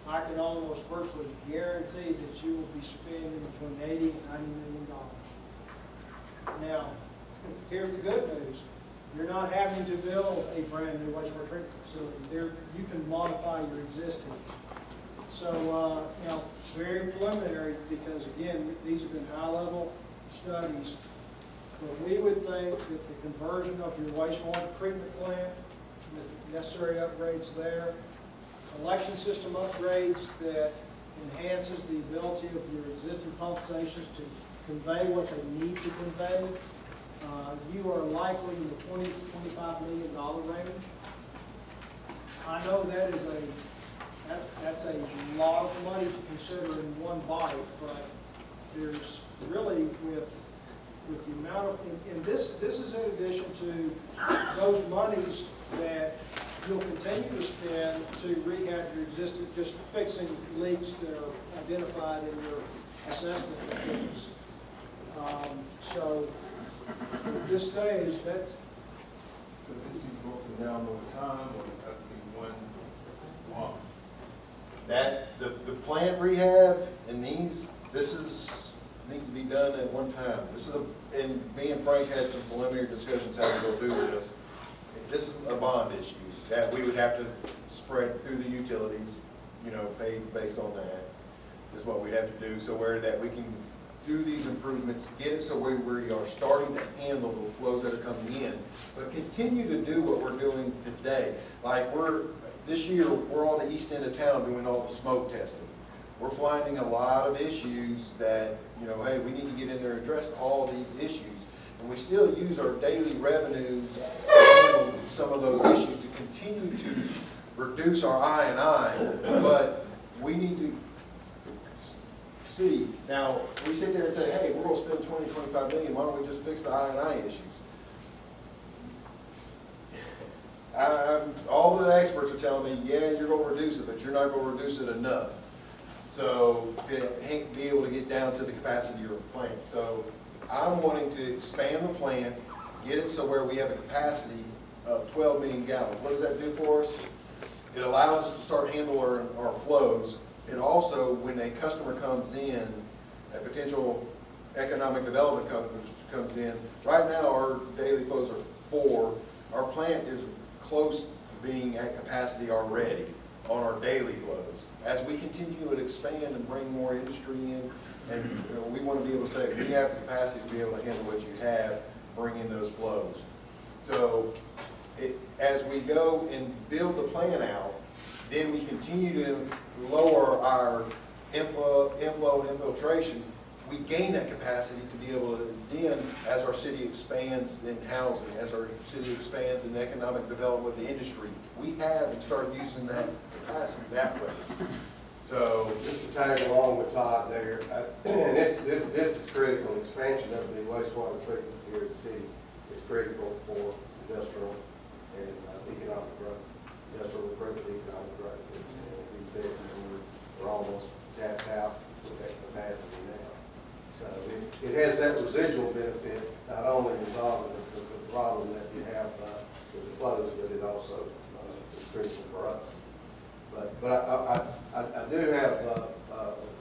I can almost virtually guarantee that you will be spending between $80 and $90 million. Now, here's the good news. You're not having to build a brand new wastewater treatment facility. You can modify your existing. So, you know, very preliminary, because again, these have been high-level studies. But we would think that the conversion of your wastewater treatment plant, with the necessary upgrades there, collection system upgrades that enhances the ability of your existing pump stations to convey what they need to convey, you are likely in the $20 to $25 million range. I know that's a lot of money to consider in one bite, but there's really with the amount of, and this is in addition to those monies that you'll continue to spend to rehab your existing, just fixing leaks that are identified in your assessment reports. So at this stage, that's, Could this be broken down over time, or does it have to be one lump? that, the plant rehab and needs to be done at one time. This is and me and Frank had some preliminary discussions how to go do this. This is a bond issue that we would have to spread through the utilities, you know, pay based on that, is what we'd have to do, so where that we can do these improvements, get it so we are starting to handle the flows that are coming in, but continue to do what we're doing today. Like this year, we're on the east end of town doing all the smoke testing. We're finding a lot of issues that, you know, hey, we need to get in there and address all these issues. And we still use our daily revenues to handle some of those issues to continue to reduce our I&I, but we need to see. Now, we sit there and say, hey, we're going to spend 20, 25 million, why don't we just fix the I&I issues? All the experts are telling me, yeah, you're going to reduce it, but you're not going to reduce it enough. So to be able to get down to the capacity of the plant. So I'm wanting to expand the plant, get it so where we have a capacity of 12 million gallons. What does that do for us? It allows us to start handling our flows. It also, when a customer comes in, a potential economic development comes in, right now our daily flows are 4. Our plant is close to being at capacity already on our daily flows. As we continue to expand and bring more industry in, and you know, we want to be able to say, we have the capacity to be able to handle what you have, bring in those flows. So as we go and build the plan out, then we continue to lower our inflow and infiltration. We gain that capacity to be able to then, as our city expands in housing, as our city expands in economic development with the industry, we have and start using that capacity that way. So Just to tag along with Todd there, and this is critical. Expansion of the wastewater treatment here at the city is critical for industrial and economic growth, industrial recruitment, economic growth. And as he said, we're almost tapped out with that capacity now. So it has that residual benefit, not only resolving the problem that you have with the flows, but it also is critical for us. But I do have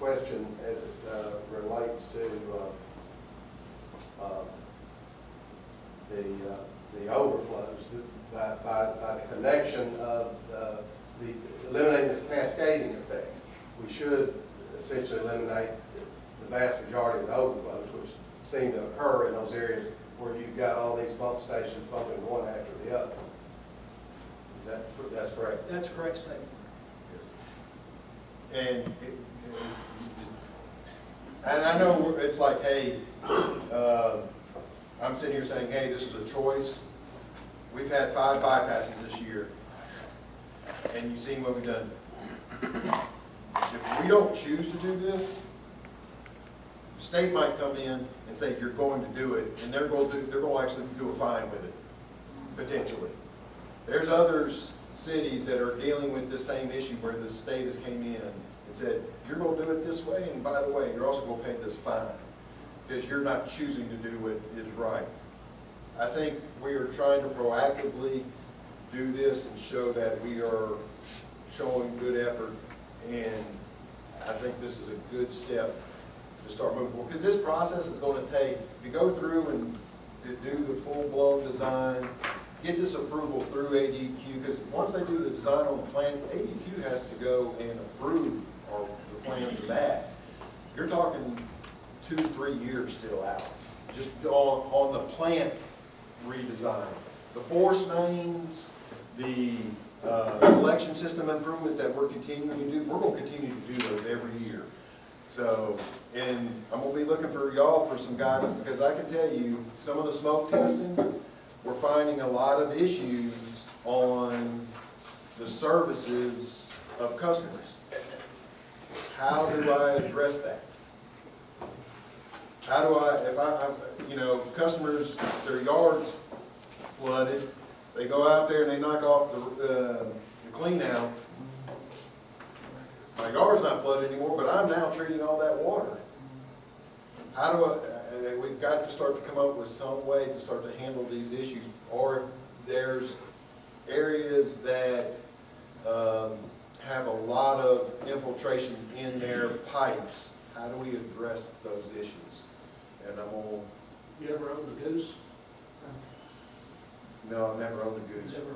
question as it relates to the overflows, by the connection of eliminating this cascading effect. We should essentially eliminate the vast majority of the overflows, which seem to occur in those areas where you've got all these pump stations pumping one after the other. That's correct? That's a correct statement. And I know it's like, hey, I'm sitting here saying, hey, this is a choice. We've had 5 bypasses this year, and you've seen what we've done. If we don't choose to do this, the state might come in and say, you're going to do it, and they're going to actually do a fine with it, potentially. There's other cities that are dealing with this same issue where the state has came in and said, you're going to do it this way, and by the way, you're also going to pay this fine because you're not choosing to do what is right. I think we are trying to proactively do this and show that we are showing good effort, and I think this is a good step to start moving forward. Because this process is going to take, to go through and to do the full-blown design, get this approval through ADQ, because once they do the design on the plan, ADQ has to go and approve the plans of that. You're talking 2 to 3 years still out, just on the plant redesign. The force mains, the collection system improvements that we're continuing to do, we're going to continue to do those every year. So, and I'm going to be looking for y'all for some guidance, because I can tell you, some of the smoke testing, we're finding a lot of issues on the services of customers. How do I address that? How do I, if customers, their yards flooded, they go out there and they knock off the clean out. My yard's not flooded anymore, but I'm now treating all that water. How do we've got to start to come up with some way to start to handle these issues. Or if there's areas that have a lot of infiltration in their pipes, how do we address those issues? And I'm going You ever owned a goose? no, I've never owned a goose. Never.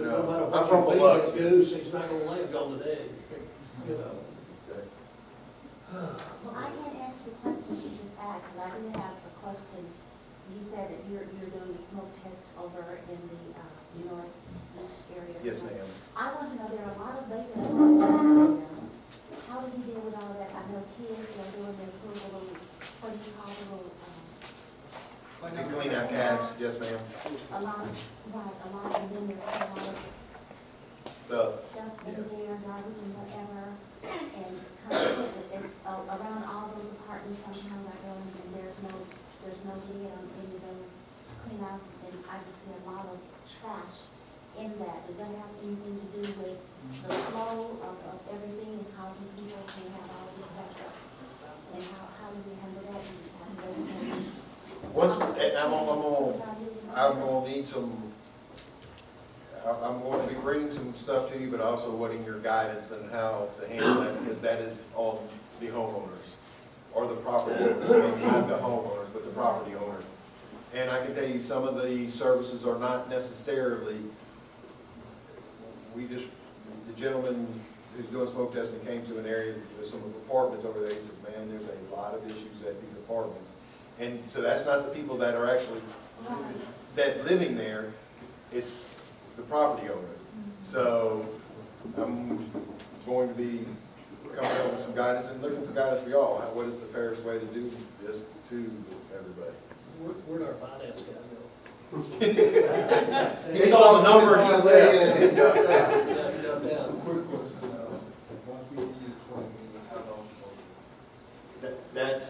No, No matter I'm what from you feed Biloxi. a goose, he's not gonna lay a golden egg, you know. Okay. Well, I can't answer the question you just asked, but I do have a question. You said that you're doing a smoke test over in the northeast area. Yes, ma'am. I want to know, there are a lot of vacant homes there. How do you deal with all that? I know kids are doing their little, what do you call the little, The clean out cabs, yes, ma'am. a lot of, right, a lot of them, there's a lot of stuff in there, garbage and whatever, and kind of, it's around all those apartments, sometimes I go and there's no lid on any of those cleanouts, and I just see a lot of trash in that. Does that have anything to do with the flow of everything and causing people to have all these backups? And how do we handle that? Once, I'm gonna need some, I'm going to be bringing some stuff to you, but also wanting your guidance on how to handle that, because that is on the homeowners, or the property owners, maybe not the homeowners, but the property owners. And I can tell you, some of the services are not necessarily, the gentleman who's doing smoke testing came to an area, there's some apartments over there, he said, man, there's a lot of issues at these apartments. And so that's not the people that are actually, that living there, it's the property owner. So I'm going to be coming up with some guidance and looking for guidance for y'all. What is the fairest way to do this to everybody? Where'd our finance guy go? He saw the number and he left. Yeah, he ducked down. Quick question, once we use 20 million, how long? That's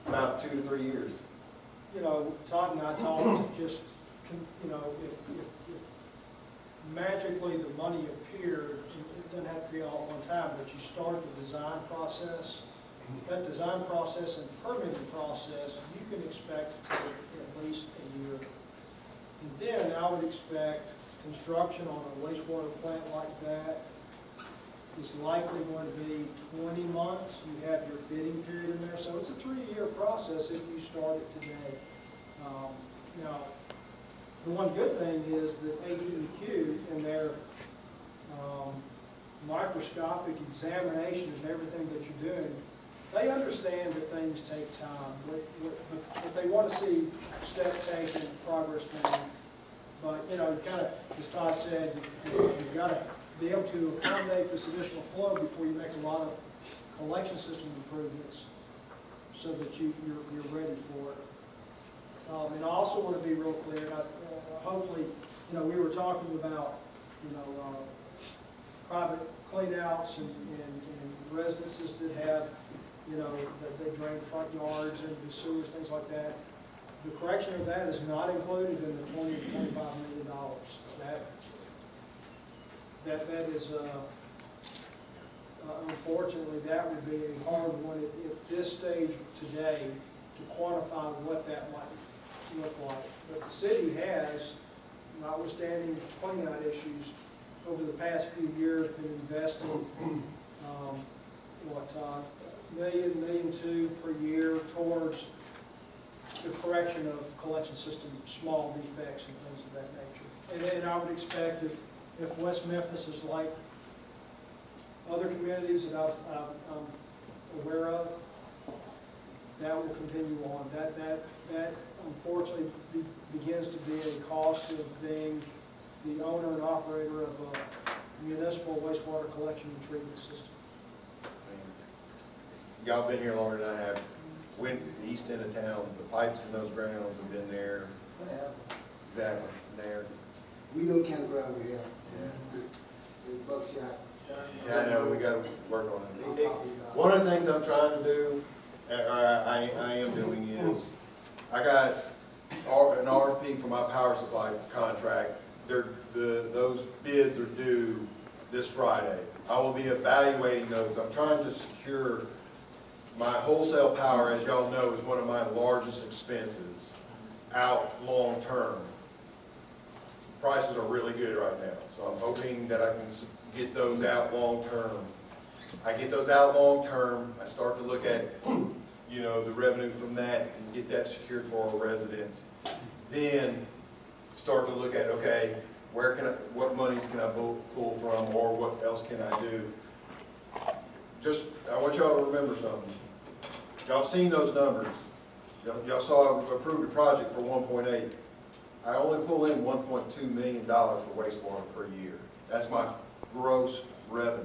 about 2 to 3 years. Todd and I talked, just, if magically the money appeared, it doesn't have to be all at one time, but you start the design process. That design process and permitting process, you can expect to take at least a year. And then I would expect construction on a wastewater plant like that is likely going to be 20 months. You have your bidding period in there, so it's a 3-year process if you start it today. Now, the one good thing is that ADEQ in their microscopic examination of everything that you're doing, they understand that things take time, but they want to see steps taken, progress made. But, you know, kind of, as Todd said, you've got to be able to accommodate this additional flow before you make a lot of collection system improvements so that you're ready for it. And I also want to be real clear, hopefully, you know, we were talking about, you know, private cleanouts and residences that have, you know, that they drain front yards and the sewers, things like that. The correction of that is not included in the $20 to $25 million. That is, unfortunately, that would be a hard one at this stage today to quantify what that might look like. But the city has, notwithstanding cleanout issues, over the past few years been investing, $1.2 million per year towards the correction of collection system small defects and things of that nature. And I would expect if West Memphis is like other communities that I'm aware of, that will continue on. That unfortunately begins to be a cost of being the owner and operator of a municipal wastewater collection and treatment system. Y'all been here longer than I have. Went to the east end of town, the pipes in those grounds have been there. Exactly, there. We know kind of ground we have. The buckshot. Yeah, I know, we gotta work on it. One of the things I'm trying to do, I am doing is, I got an RFP for my power supply contract. Those bids are due this Friday. I will be evaluating those. I'm trying to secure my wholesale power, as y'all know, is one of my largest expenses out long term. Prices are really good right now, so I'm hoping that I can get those out long term. I get those out long term, I start to look at, you know, the revenue from that and get that secured for our residents. Then start to look at, okay, what monies can I pull from, or what else can I do? I want y'all to remember something. Y'all seen those numbers. Y'all saw I approved a project for 1.8. I only pull in $1.2 million for wastewater per year. That's my gross revenue.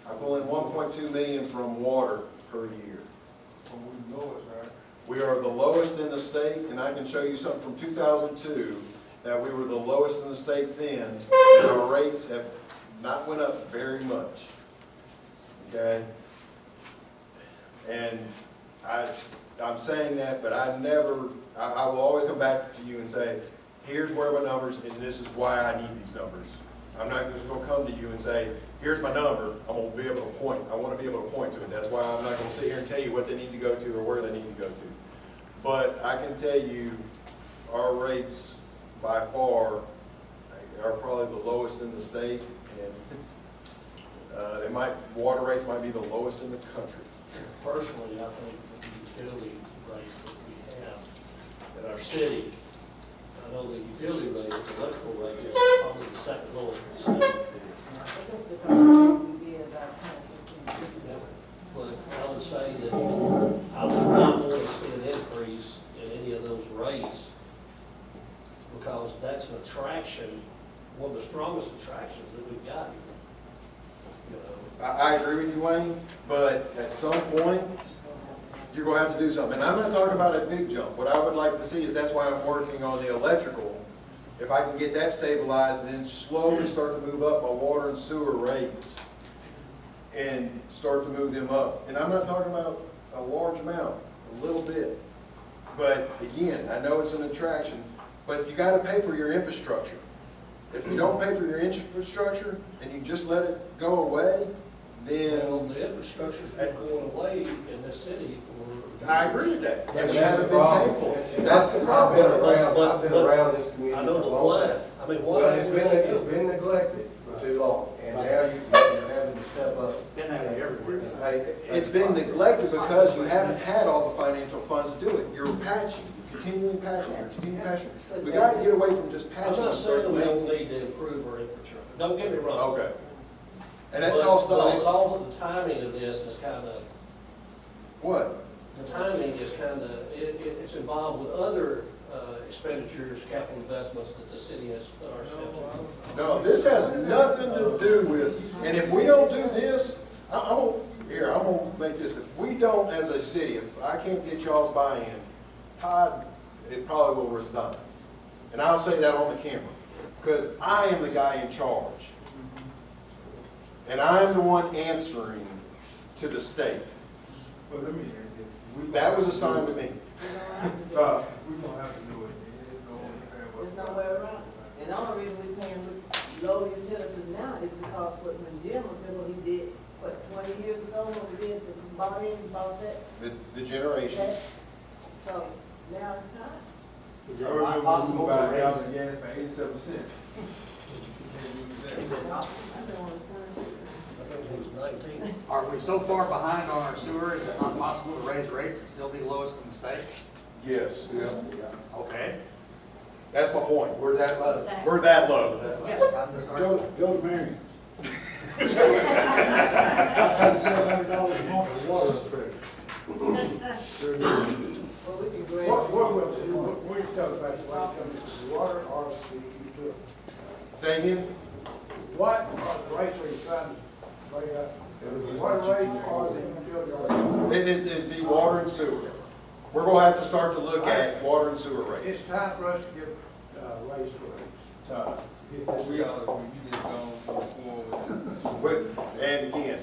I pull in $1.2 million from water per year. We know it, right? We are the lowest in the state, and I can show you something from 2002 that we were the lowest in the state then, and our rates have not went up very much. Okay? And I'm saying that, but I will always come back to you and say, here's where my numbers, and this is why I need these numbers. I'm not just going to come to you and say, here's my number. I'm going to be able to point. I want to be able to point to it. That's why I'm not going to sit here and tell you what they need to go to or where they need to go to. But I can tell you our rates by far are probably the lowest in the state, and water rates might be the lowest in the country. Personally, I think the utility rates that we have in our city, I know the utility rate, the electrical rate is probably the second lowest in the state. It's just because we did about 10, 15. But I would say that I would not want to see an increase in any of those rates because that's an attraction, one of the strongest attractions that we've got here. You know, I agree with you, Wayne, but at some point, you're going to have to do something. And I'm not talking about a big jump. What I would like to see is, that's why I'm working on the electrical. If I can get that stabilized and then slowly start to move up my water and sewer rates and start to move them up. And I'm not talking about a large amount, a little bit. But again, I know it's an attraction, but you got to pay for your infrastructure. If you don't pay for your infrastructure and you just let it go away, then... Well, the infrastructure's been going away in this city for... I agree with that. And we That's haven't the been problem. paid for it. And That's the I've been problem. around, I've been around this community I for know a the long plan. time. I mean, Well, it's been neglected. too long, and now you're having to step up. Been having everywhere. and pay. It's been neglected because you haven't had all the financial funds to do it. You're patching, you're continuing patching, you're continuing patching. We gotta get away from just I'm patching. not and start saying we making- don't need to improve our infrastructure, don't get me wrong. Okay. And that But- costs But it's dollars. all, the timing of this is kind of, What? the timing is kind of, it's involved with other expenditures, capital investments that the city has put ourselves in. No, this has nothing to do with, and if we don't do this, I'm gonna make this, if we don't as a city, if I can't get y'all's buy-in, Todd, it probably will resign. And I'll say that on the camera, because I am the guy in charge. And I'm the one answering to the state. Well, let me, That was assigned to me. we're gonna have to do it. There's no way around it. And the only reason we paying low utilities now is because when Jim was saying what he did, 20 years ago, when we did the bought that, The generation. so now it's time. Is it not possible to raise? gas for 87 cents. I've been on this 26. I think it was 19. Are we so far behind on our sewer, is it not possible to raise rates and still be the lowest in the state? Yes. Okay. That's my point. We're that low. We're that low. Yeah, I'm just- Joe Marion. $700 a month for water upgrade. Well, we can go ahead. What are you talking about, when it comes to water or the utility? Say again? What rates are you trying to lay out? The water rates or the utility rates? It'd be water and sewer. We're gonna have to start to look at water and sewer rates. It's time for us to give raise to rates. Todd, we all agree, you just gonna move forward. And again,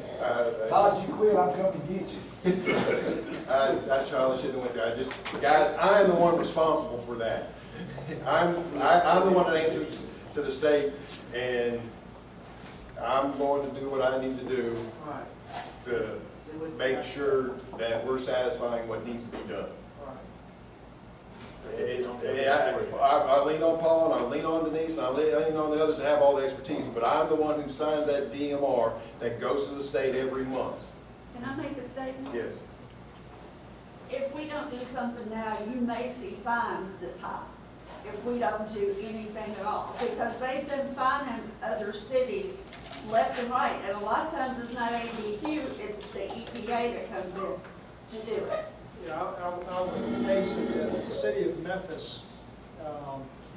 Todd, you quit, I'm coming to get you. I Charlie shouldn't have went there. Guys, I am the one responsible for that. I'm the one that answers to the state, and I'm going to do what I need to do to make sure that we're satisfying what needs to be done. I lean on Paul, and I lean on Denise, and I lean on the others that have all the expertise, but I'm the one who signs that DMR that goes to the state every month. Can I make a statement? Yes. If we don't do something now, you may see fines this high if we don't do anything at all. Because they've been fining other cities left and right. And a lot of times it's not ADQ, it's the EPA that comes in to do it. Yeah, I would hasten that the city of Memphis,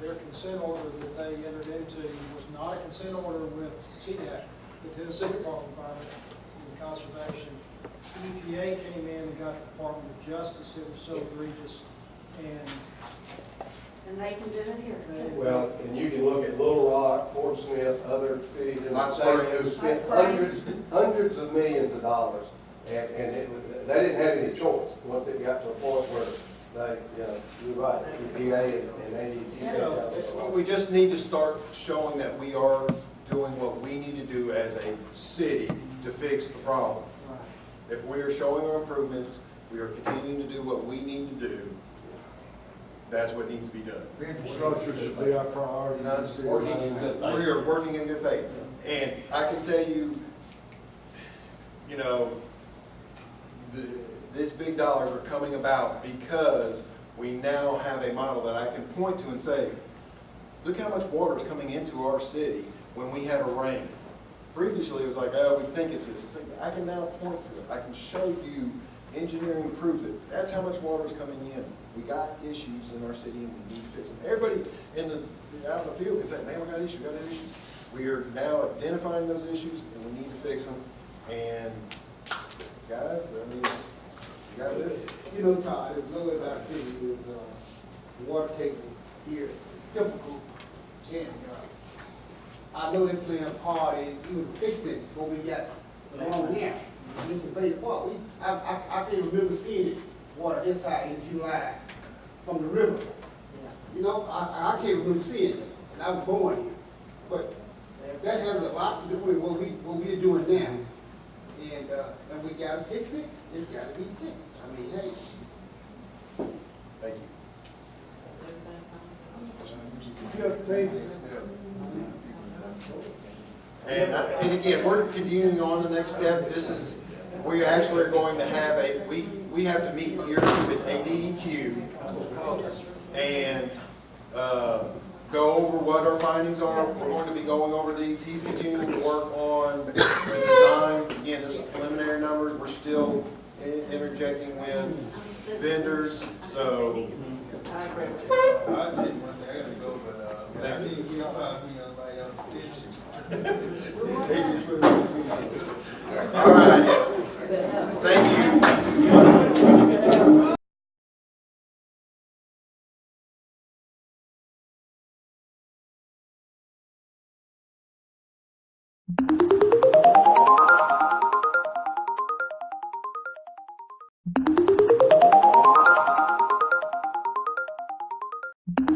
their consent order that they entered into was not a consent order with TDEC, the Tennessee Department of Environment and Conservation. EPA came in and got the Department of Justice, it was so Yes. egregious. And they can do it here. Well, and you can look at Little Rock, Fort Smith, other cities in the Hot state Springs. who spent Hot Springs. hundreds of millions of dollars. And they didn't have any choice once it got to a point where they, you're right, EPA and ADT. We just need to start showing that we are doing what we need to do as a city to fix the problem. If we are showing our improvements, we are continuing to do what we need to do, that's what needs to be done. Infrastructure should be our priority. Working in good faith. We are working in good faith. And I can tell you, these big dollars are coming about because we now have a model that I can point to and say, look how much water is coming into our city when we have a rain. Previously, it was like, oh, we think it's this. It's like, I can now point to it. I can show you engineering proof that that's how much water is coming in. We got issues in our city and we need to fix them. Everybody out in the field can say, man, we got issues, We are now identifying those issues and we need to fix them. And guys, you gotta do it. Todd, as low as our city is, the water table here, typical January. I know they're playing a part in even fixing what we got wrong now. This is very part. I can't remember seeing it, water this high in July from the river. I can't remember seeing it, and I was born here. But that has a lot to do with what we're doing now. And we gotta fix it, it's gotta be fixed. I mean, hey. Thank you. And again, we're continuing on the next step. This is, we actually are going to have we have to meet yearly with ADEQ and go over what our findings are. We're going to be going over these. He's continuing to work on the design. Again, this is preliminary numbers. We're still interjecting with vendors, so. I did one thing, I gotta go, but, I need to get on me on my All right. Thank you. Thank you.